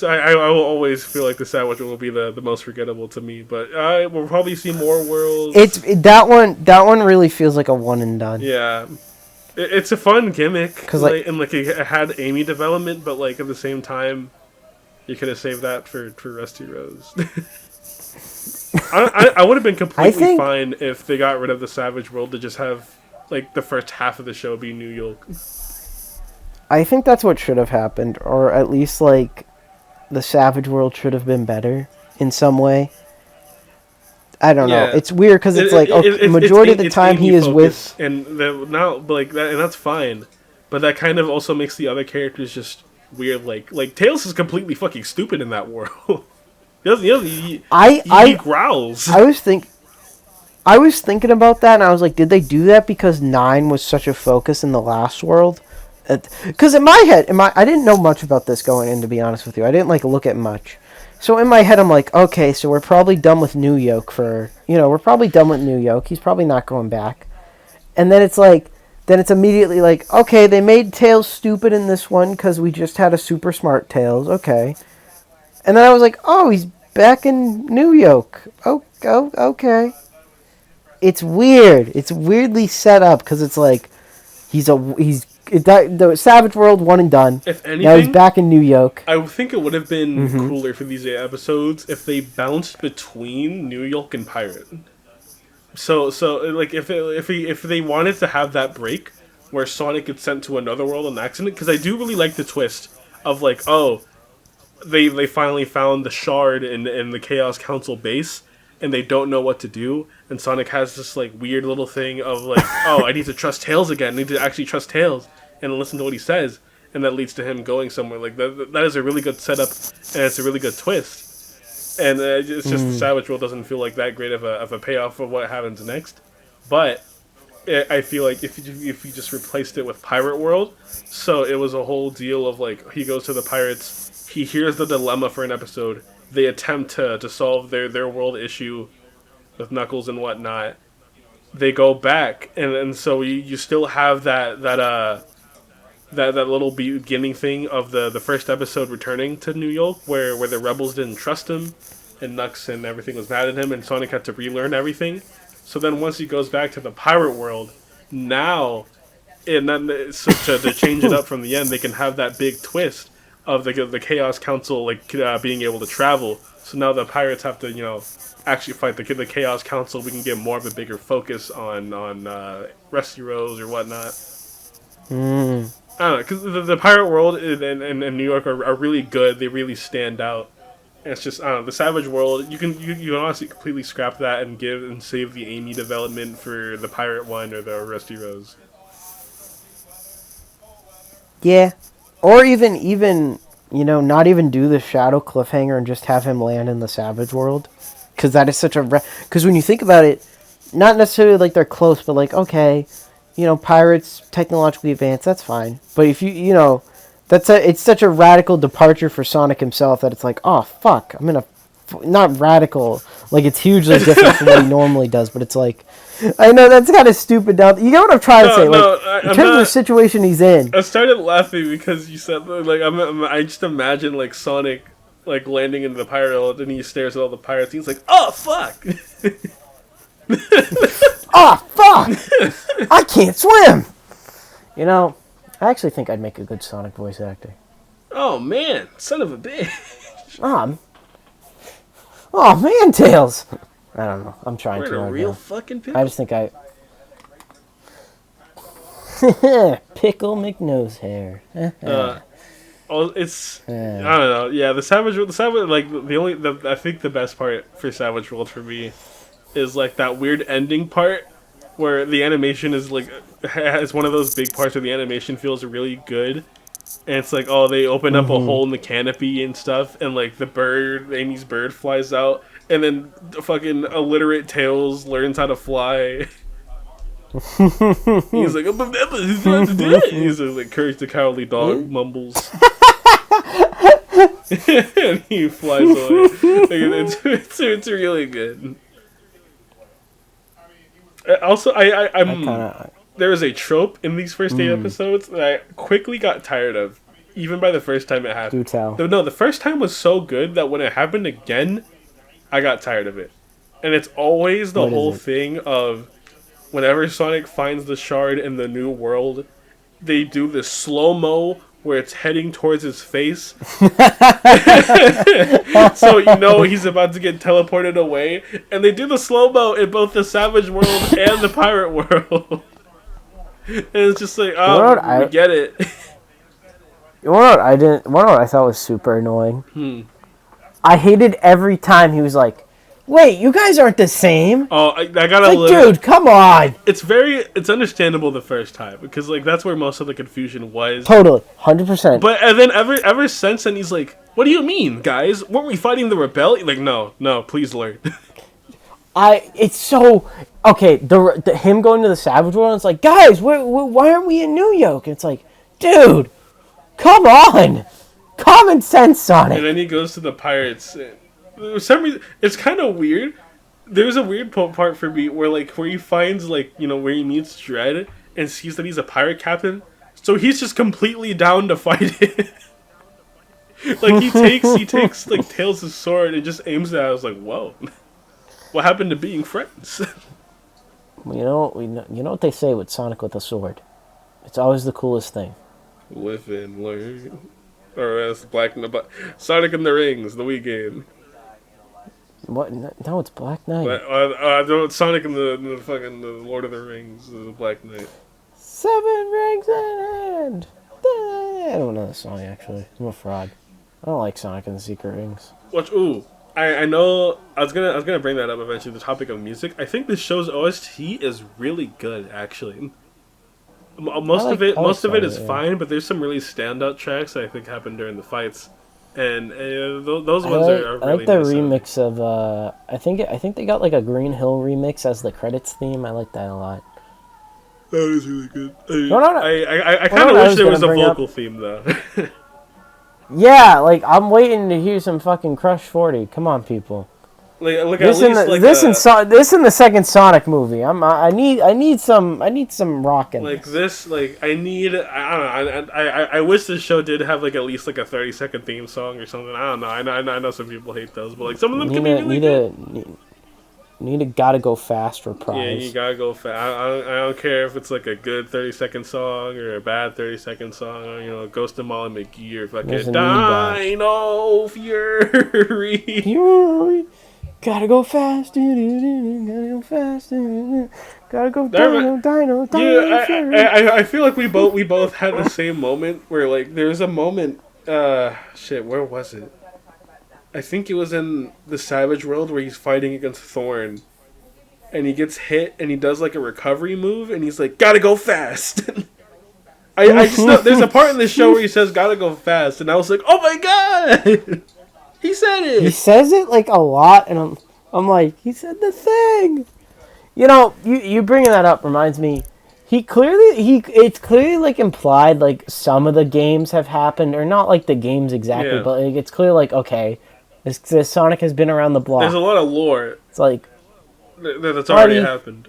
I will always feel like the Savage World will be the most forgettable to me, but we'll probably see more worlds. That one really feels like a one and done. Yeah, it's a fun gimmick, Cause and it had Amy development, but like at the same time, you could have saved that for Rusty Rose. I would have been completely fine if they got rid of the Savage World to just have like the first half of the show be New York. I think that's what should have happened, or at least like the Savage World should have been better in some way. I don't know. It's weird because it's majority of the time he is with, and now like that, and that's fine. But that kind of also makes the other characters just weird. Like Tails is completely fucking stupid in that world. he growls. I was thinking about that, and I was like, did they do that because 9 was such a focus in the last world? Because in my head, I didn't know much about this going in, to be honest with you. I didn't look at much. So in my head, I'm like, okay, so we're probably done with New York we're probably done with New York. He's probably not going back. And then it's like, immediately like, okay, they made Tails stupid in this one because we just had a super smart Tails. Okay. And then I was like, oh, he's back in New York. Oh, okay. It's weird. It's weirdly set up because it's like, the Savage World one and done. If anything, now he's back in New York. I think it would have been cooler for these 8 episodes if they bounced between New York and Pirate. So like if they wanted to have that break where Sonic gets sent to another world on accident, because I do really like the twist of like, oh, they finally found the shard in the Chaos Council base, and they don't know what to do, and Sonic has this like weird little thing of like, oh, I need to trust Tails again. I need to actually trust Tails and listen to what he says, and that leads to him going somewhere. Like that is a really good setup, and it's a really good twist. And it's just the Savage World doesn't feel like that great of a payoff of what happens next. But I feel like if you just replaced it with Pirate World, so it was a whole deal of like he goes to the pirates, he hears the dilemma for an episode, they attempt to solve their world issue with Knuckles and whatnot. They go back, and so you still have that little beginning thing of the first episode returning to New York, where the rebels didn't trust him, and Nux and everything was mad at him, and Sonic had to relearn everything. So then once he goes back to the pirate world, now, and then so to change it up from the end, they can have that big twist of the Chaos Council being able to travel. So now the pirates have to actually fight the Chaos Council. We can get more of a bigger focus on Rusty Rose or whatnot. I don't know, because the pirate world and New York are really good. They really stand out. And it's just, I don't know, the Savage World, you can honestly completely scrap that and save the Amy development for the pirate one or the Rusty Rose. Yeah. Or even not even do the Shadow cliffhanger and just have him land in the Savage World. Because that is such a... Because when you think about it, not necessarily like they're close, but like, okay, pirates technologically advanced, that's fine. But if it's such a radical departure for Sonic himself that it's like, oh, fuck, I'm gonna... Not radical, like it's hugely different from what he normally does, but it's like, I know that's kind of stupid. Now you get what I'm trying to say. In terms of the situation he's in, I started laughing because you said like I just imagine like Sonic like landing into the pirate world and he stares at all the pirates. And he's like, oh fuck, oh fuck, I can't swim. I actually think I'd make a good Sonic voice actor. Oh man, son of a bitch. Oh man, Tails. I don't know. I'm trying to. We're a real fucking pickle. I just think Pickle McNosehair. It's I don't know. Yeah, the Savage like I think the best part for Savage World for me is like that weird ending part where the animation is like has one of those big parts where the animation feels really good, And it's like, oh, they open up a hole in the canopy and stuff, and like the bird, Amy's bird, flies out, and then the fucking illiterate Tails learns how to fly. He's like, he's like, Courage the Cowardly Dog mumbles. And he flies away. Like, it's really good. Also, there is a trope in these first 8 episodes that I quickly got tired of, even by the first time it happened. Do tell. No, the first time was so good that when it happened again, I got tired of it. And it's always the whole thing of whenever Sonic finds the shard in the new world, they do this slow-mo where it's heading towards his face. So you know he's about to get teleported away. And they do the slow-mo in both the Savage World and the Pirate World. And it's just like, we get it. You know what I thought was super annoying? I hated every time he was like, wait, you guys aren't the same. Oh, I gotta like, dude, come on. It's understandable the first time because like that's where most of the confusion was. Totally, 100%. But and then ever since then he's like, what do you mean, guys? Weren't we fighting the rebellion? Like, no, please learn. It's so okay. The him going to the Savage World. It's like, guys, why aren't we in New York? And it's like, dude, come on, common sense, Sonic. And then he goes to the pirates. For some reason, it's kind of weird. There's a weird part for me where he finds where he meets Dredd and sees that he's a pirate captain, so he's just completely down to fight it. Like he takes like Tails' sword and just aims it at. I was like, whoa, what happened to being friends? You know what they say with Sonic with a sword. It's always the coolest thing. Live and learn, or as Sonic and the Rings, the Wii game. What? No, it's Black Knight. But, Sonic and the fucking Lord of the Rings, the Black Knight. 7 rings in hand. I don't know the song actually. I'm a fraud. I don't like Sonic and the Secret Rings. I know. I was gonna bring that up eventually. The topic of music. I think this show's OST is really good, actually. Most of it is fine, but there's some really standout tracks that I think happened during the fights. And those ones are really I like the nice remix of I think they got like a Green Hill remix as the credits theme. I like that a lot. That is really good. I kind of wish there was a vocal theme though. Yeah, like I'm waiting to hear some fucking Crush 40. Come on, people. This in the second Sonic movie. I need some rock in this. I wish this show did have at least a 30-second theme song or something. I don't know. I know some people hate those, but some of them can be really good. Need a Gotta Go Fast reprise. Yeah, you gotta go fast. I don't care if it's a good 30-second song or a bad 30-second song. Ghost of Molly McGee or fucking Dino Fury. Gotta go fast, gotta go fast, gotta go Dino. Yeah, I feel like we both had the same moment where there's a moment. Where was it? I think it was in the Savage World where he's fighting against Thorn, and he gets hit and he does a recovery move and he's like, gotta go fast. I just know there's a part in this show where he says gotta go fast, and I was like, oh my god. He said it. He says it a lot, and I'm like, he said the thing. You bringing that up reminds me. It's clearly implied some of the games have happened, or not the games exactly, but it's clear okay, this Sonic has been around the block. There's a lot of lore. It's that's already happened.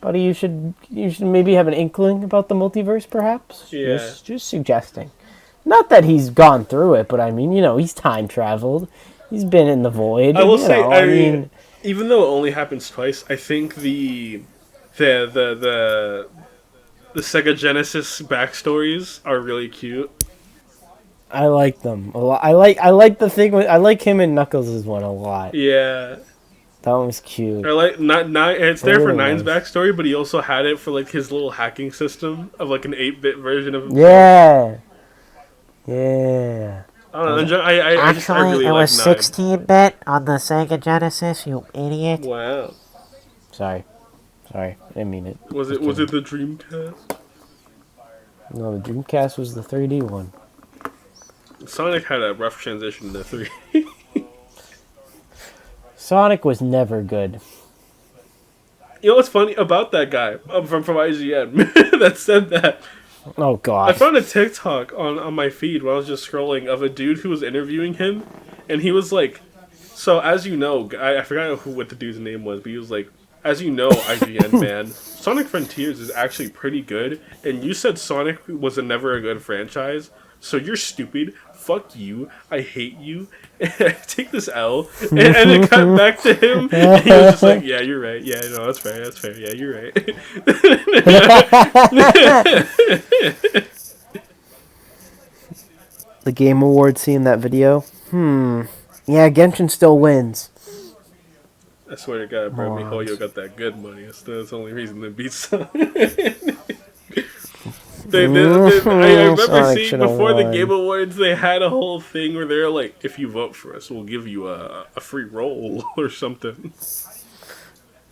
Buddy, you should maybe have an inkling about the multiverse, perhaps. Yeah. Just suggesting. Not that he's gone through it, but I mean, he's time traveled. He's been in the void. I will say, I mean, even though it only happens twice, I think the Sega Genesis backstories are really cute. I like them a lot. I like the thing with, I like him and Knuckles' one a lot. Yeah. That one was cute. I like it's there for Nine's backstory, but he also had it for his little hacking system of an 8-bit version of himself. Yeah. Yeah. I don't know. I really it was 16-bit on the Sega Genesis, you idiot. Wow. Sorry. I didn't mean it. Was it the Dreamcast? No, the Dreamcast was the 3D one. Sonic had a rough transition to 3. Sonic was never good. You know what's funny about that guy from IGN that said that? Oh, I God. found a TikTok on my feed when I was just scrolling of a dude who was interviewing him, and he was like, so as you know, I forgot what the dude's name was, but he was like, as you know, IGN man, Sonic Frontiers is actually pretty good, and you said Sonic was never a good franchise, so you're stupid, fuck you, I hate you, take this L, and it cut back to him, and he was just like, yeah, you're right, yeah, no, that's fair, yeah, you're right. The Game Awards seeing that video? Yeah, Genshin still wins. I swear to God, bro, Morons. MiHoYo got that good money. That's the only reason they beat Sonic. I remember Sonic seeing should've before the won. Game Awards, they had a whole thing where they're like, if you vote for us, we'll give you a free roll or something.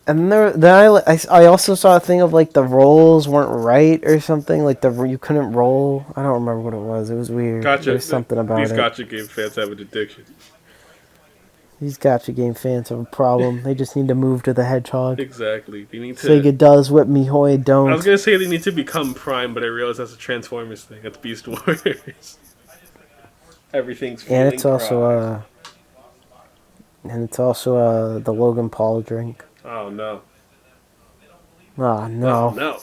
And I also saw a thing of like the rolls weren't right or something. Like you couldn't roll. I don't remember what it was. It was weird. Gotcha. There's something about These it. gotcha game fans have an addiction. These gotcha game fans have a problem. They just need to move to the Hedgehog. Exactly. They need to. Sega does what MiHoYo don't. I was gonna say they need to become Prime, but I realized that's a Transformers thing. That's Beast Wars. Everything's feeling And it's also Prime. the Logan Paul drink. Oh no. Ah, no. Oh, no.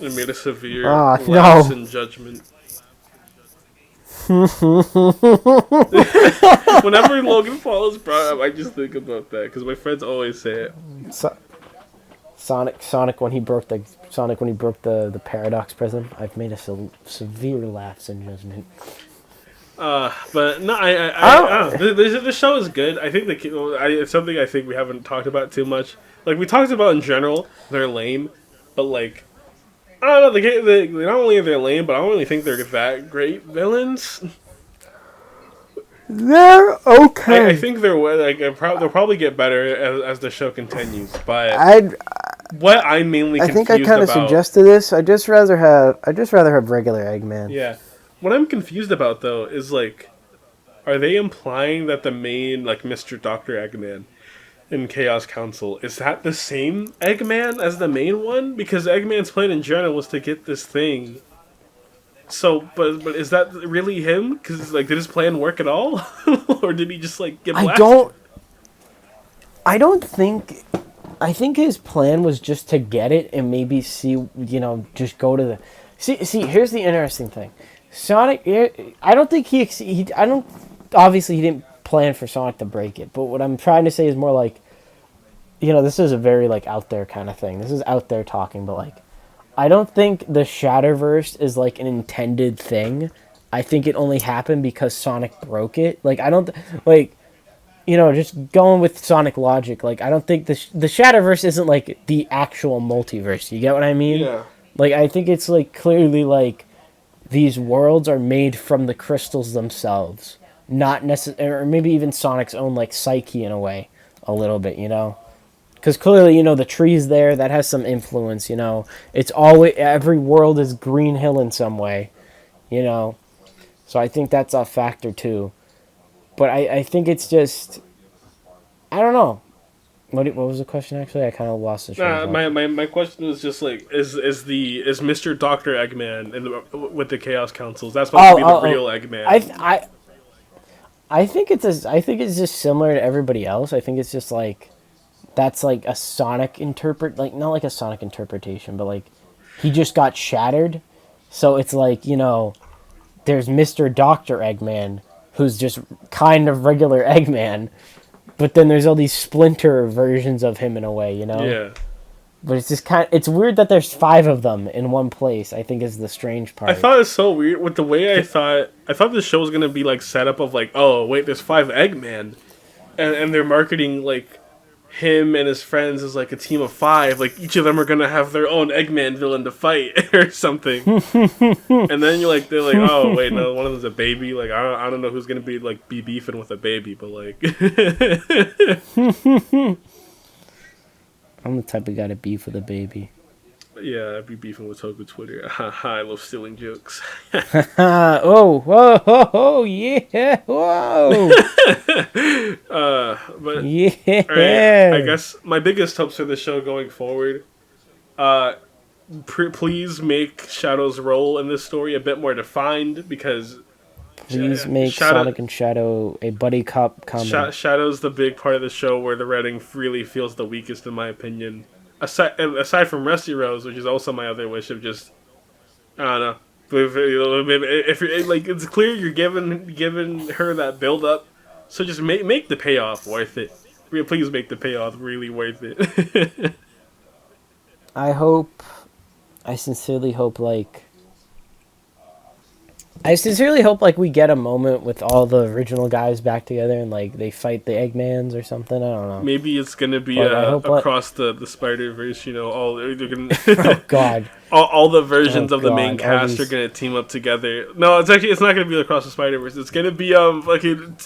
It made a severe no. lapse in judgment. Whenever Logan Paul is brought up, I just think about that because my friends always say it. Sonic when he broke the paradox prism. I've made a severe lapse in judgment. But no, I don't know. The show is good. I think it's something I think we haven't talked about too much. Like we talked about in general, they're lame, but like I don't know. They not only are they lame, but I don't really think they're that great villains. They're okay. I think they'll probably get better as the show continues. But what I'm mainly I confused think I kind of about, suggested this. I'd just rather have regular Eggman. yeah. What I'm confused about though is like, are they implying that the main like Mr. Dr. Eggman in Chaos Council is that the same Eggman as the main one? Because Eggman's plan in general was to get this thing. So, but is that really him? Because like, did his plan work at all, or did he just like get blasted? I don't think. I think his plan was just to get it and maybe see, just go to the. See. Here's the interesting thing. Sonic. I don't think obviously, he didn't plan for Sonic to break it. But what I'm trying to say is more like, this is a very like out there kind of thing. This is out there talking, but like, I don't think the Shatterverse is like an intended thing. I think it only happened because Sonic broke it. Like I don't just going with Sonic logic. Like I don't think the Shatterverse isn't like the actual multiverse. You get what I mean? Yeah. Like I think it's like clearly like these worlds are made from the crystals themselves, not necessarily, or maybe even Sonic's own like psyche in a way, a little bit. Because clearly, the trees there, that has some influence, It's always, every world is Green Hill in some way, So I think that's a factor, too. But I think it's just, I don't know. What was the question, actually? I kind of lost the train of thought. My question was just like, is Mr. Dr. Eggman with the Chaos Councils, that's supposed to be the real Eggman? I think it's just similar to everybody else. I think it's just like, that's like a Sonic not like a Sonic interpretation, but like he just got shattered. So it's like, there's Mr. Dr. Eggman, who's just kind of regular Eggman, but then there's all these splinter versions of him in a way, Yeah. But it's just it's weird that there's 5 of them in one place, I think is the strange part. I thought it was so weird with the way I thought the show was going to be like set up of like, oh, wait, there's 5 Eggman. And they're marketing like him and his friends as like a team of 5, like each of them are gonna have their own Eggman villain to fight or something. And then they're like, oh wait, no, one of them's a baby. Like I don't know who's gonna be beefing with a baby, but like, I'm the type of guy to beef with a baby. Yeah, I'd be beefing with Toku Twitter. I love stealing jokes. Oh, whoa, whoa, whoa, yeah, whoa. But alright, I Yeah. guess my biggest hopes for the show going forward. Please make Shadow's role in this story a bit more defined because Please make Shadow Sonic and Shadow a buddy cop comedy. Shadow's the big part of the show where the writing really feels the weakest in my opinion. Aside from Rusty Rose, which is also my other wish of just I don't know. If you're like, it's clear you're giving her that build up, so just make the payoff worth it. Please make the payoff really worth it. I sincerely hope like we get a moment with all the original guys back together and like they fight the Eggmans or something. I don't know. Maybe it's gonna be across the Spider-Verse. You know, all they're gonna. Oh God. All the versions of the main cast are gonna team up together. No, it's not gonna be across the Spider-Verse. It's gonna be fucking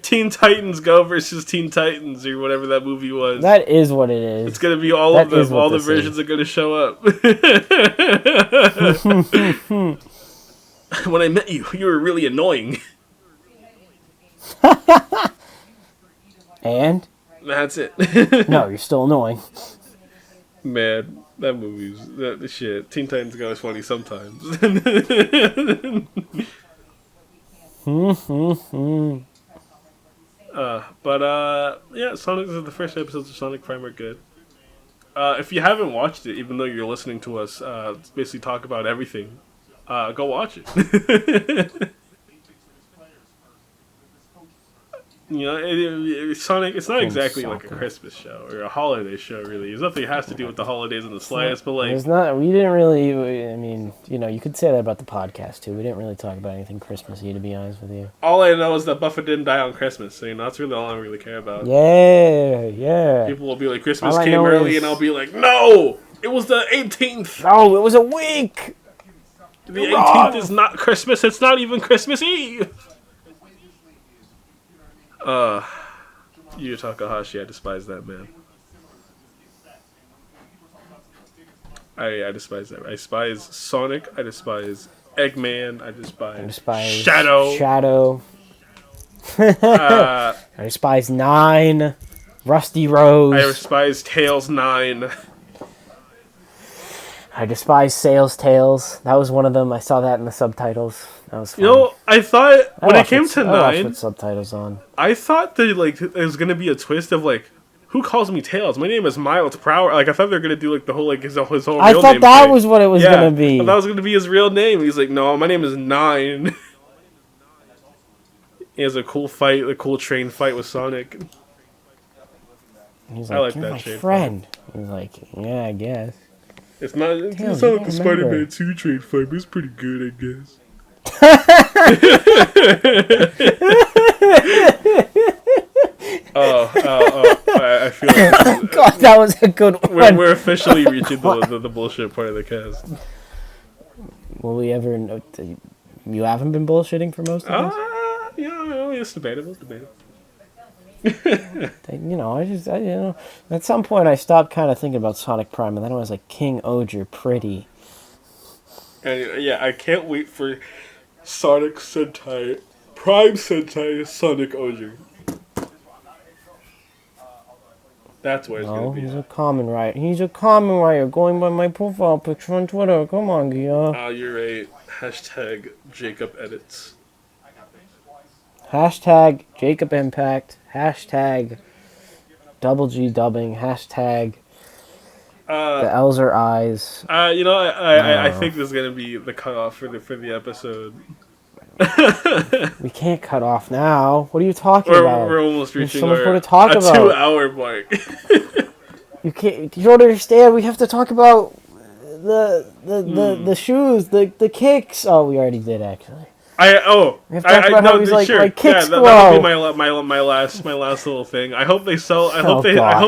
Teen Titans Go versus Teen Titans or whatever that movie was. That is what it is. It's gonna be all of them. All the versions are gonna show up. When I met you, you were really annoying. And? That's it. No, you're still annoying. Man, that movie's the shit. Teen Titans Go is funny sometimes. Yeah, Sonic. The first episodes of Sonic Prime are good. If you haven't watched it, even though you're listening to us basically talk about everything, go watch it. You know, Sonic. It's not exactly like a Christmas show or a holiday show. Really, there's nothing that has to do with the holidays in the slightest. But like, it's not. We didn't really. I mean, you know, you could say that about the podcast too. We didn't really talk about anything Christmassy, to be honest with you. All I know is that Buffa didn't die on Christmas, so you know that's really all I really care about. Yeah. People will be like, Christmas came early, and I'll be like, no, it was the 18th. No, it was a week. The 18th is not Christmas. It's not even Christmas Eve. Yu Takahashi, I despise that man. I despise that. I despise Sonic. I despise Eggman. I despise Shadow. I despise Nine. Rusty Rose. I despise Tails 9. I despise Sales Tales. That was one of them. I saw that in the subtitles. That was fun. You know, I thought when it came to 9, I watched with subtitles on. I thought that like there was gonna be a twist of like, who calls me Tails? My name is Miles Prower. Like I thought they were gonna do like the whole like his whole real name. I thought that was what it was gonna be. I thought that was gonna be his real name. He's like, no, my name is 9. He has a cool train fight with Sonic. He's like, you're my friend. He's like, yeah, I guess. It's not like the Spider-Man 2 train fight, but it's pretty good, I guess. I feel like God, that was a good one. We're officially reaching the bullshit part of the cast. Will we ever know? You haven't been bullshitting for most of this? Yeah, it's debatable. You know, at some point I stopped kind of thinking about Sonic Prime, and then I was like, King Oger, pretty. And yeah, I can't wait for Sonic Sentai, Prime Sentai Sonic Oger. That's what it's gonna be. He's a common writer. Going by my profile picture on Twitter. Come on, Gia. Oh, you're right. Hashtag Jacob Edits. Hashtag Jacob Impact. Hashtag Double G dubbing. Hashtag the L's are eyes. You know, I think this is gonna be the cutoff for the episode. We can't cut off now. What are you talking about? We're almost reaching so much more to talk about. 2-hour mark. You can't. You don't understand. We have to talk about the shoes, the kicks. Oh, we already did actually. We have to talk about how he's like kicks glow. That'll be my last little thing. I hope they sell. I hope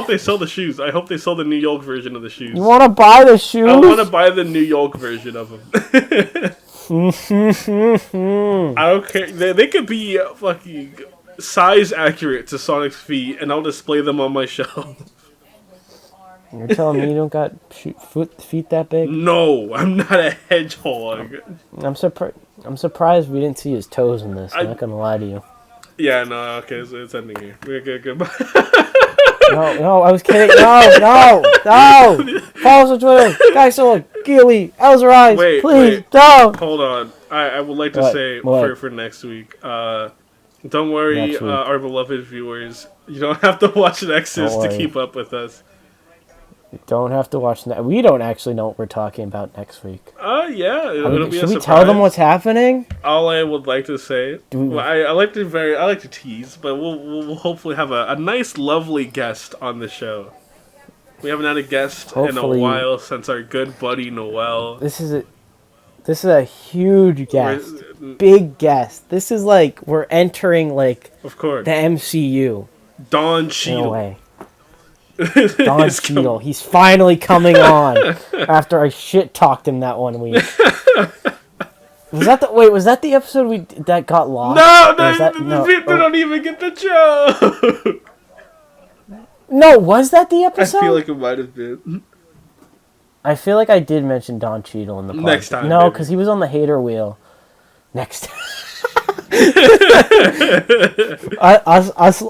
they sell the shoes. I hope they sell the New York version of the shoes. You want to buy the shoes? I want to buy the New York version of them. I don't care. They could be fucking size accurate to Sonic's feet, and I'll display them on my shelf. You're telling me you don't got feet that big? No, I'm not a hedgehog. I'm surprised we didn't see his toes in this. I'm not gonna lie to you. Yeah, no, okay, so it's ending here. We're good, goodbye. No, I was kidding. No! Follow us on Twitter. Guysoul, Ghially, Elzerise, please, no! Hold on. I would like to say for next week, don't worry, our beloved viewers, you don't have to watch Nexus to keep up with us. You don't have to watch that. We don't actually know what we're talking about next week. Yeah, it'll be a surprise. Should we tell them what's happening? All I would like to say, I like to tease, but we'll hopefully have a nice, lovely guest on the show. We haven't had a guest in a while since our good buddy Noel. This is a huge guest, big guest. This is like we're entering of course the MCU. Don Cheadle. No way. Don Cheadle. He's finally coming on after I shit talked him that one week. Was that the episode that got lost? No, people don't even get the joke. No, was that the episode? I feel like it might have been. I feel like I did mention Don Cheadle in the podcast. Next time. No, because he was on the hater wheel. Next time.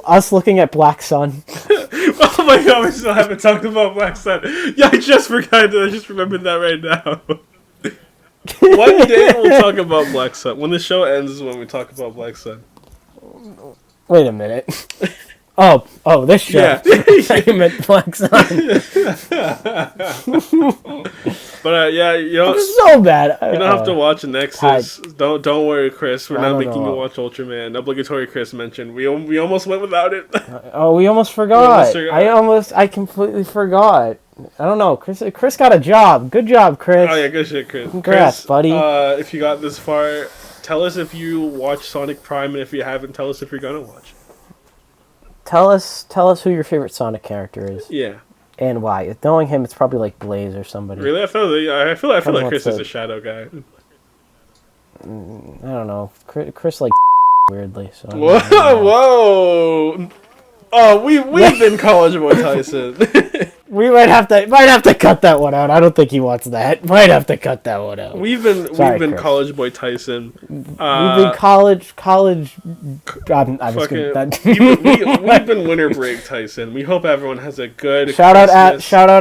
us looking at Black Sun. Oh my god, we still haven't talked about Black Sun. Yeah, I just remembered that right now. One day we'll talk about Black Sun. When the show ends is when we talk about Black Sun. Wait a minute. Oh, this show. Yeah. I meant Black Sun. But yeah, I'm so bad. You don't have to watch Nexus. Don't worry, Chris. We're not making you watch Ultraman. Obligatory Chris mentioned. We almost went without it. We almost forgot. I completely forgot. I don't know. Chris got a job. Good job, Chris. Oh yeah, good shit, Chris. Congrats, buddy. If you got this far, tell us if you watched Sonic Prime, and if you haven't, tell us if you're gonna watch. Tell us who your favorite Sonic character is. Yeah. And why? Knowing him, it's probably like Blaze or somebody. Really? I feel like Chris is a Shadow guy. I don't know. Chris like weirdly. So whoa! Oh, we've been College Boy Taisen. We might have to cut that one out. I don't think he wants that. Might have to cut that one out. We've been College Boy Tyson. We've been college. We've been winter break Tyson. We hope everyone has a good shout out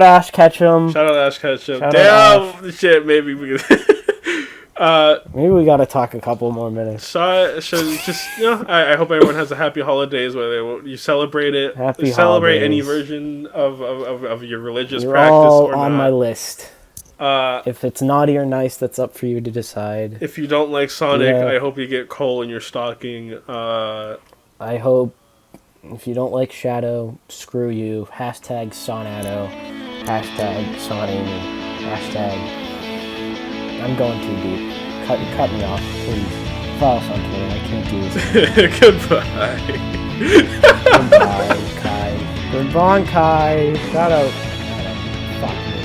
Ash Ketchum. Damn shit. Maybe we could. Maybe we gotta talk a couple more minutes. I hope everyone has a happy holidays, whether you celebrate it, celebrate any version of your religious practice or not. On my list. If it's naughty or nice, that's up for you to decide. If you don't like Sonic, I hope you get coal in your stocking. I hope if you don't like Shadow, screw you. Hashtag Sonado. Hashtag Sonamy. Hashtag I'm going too deep. Cut me off, please. Follow us on Twitter. I can't do this. Goodbye. Goodbye, Kai. Goodbye, Kai. Shout out. Fuck me.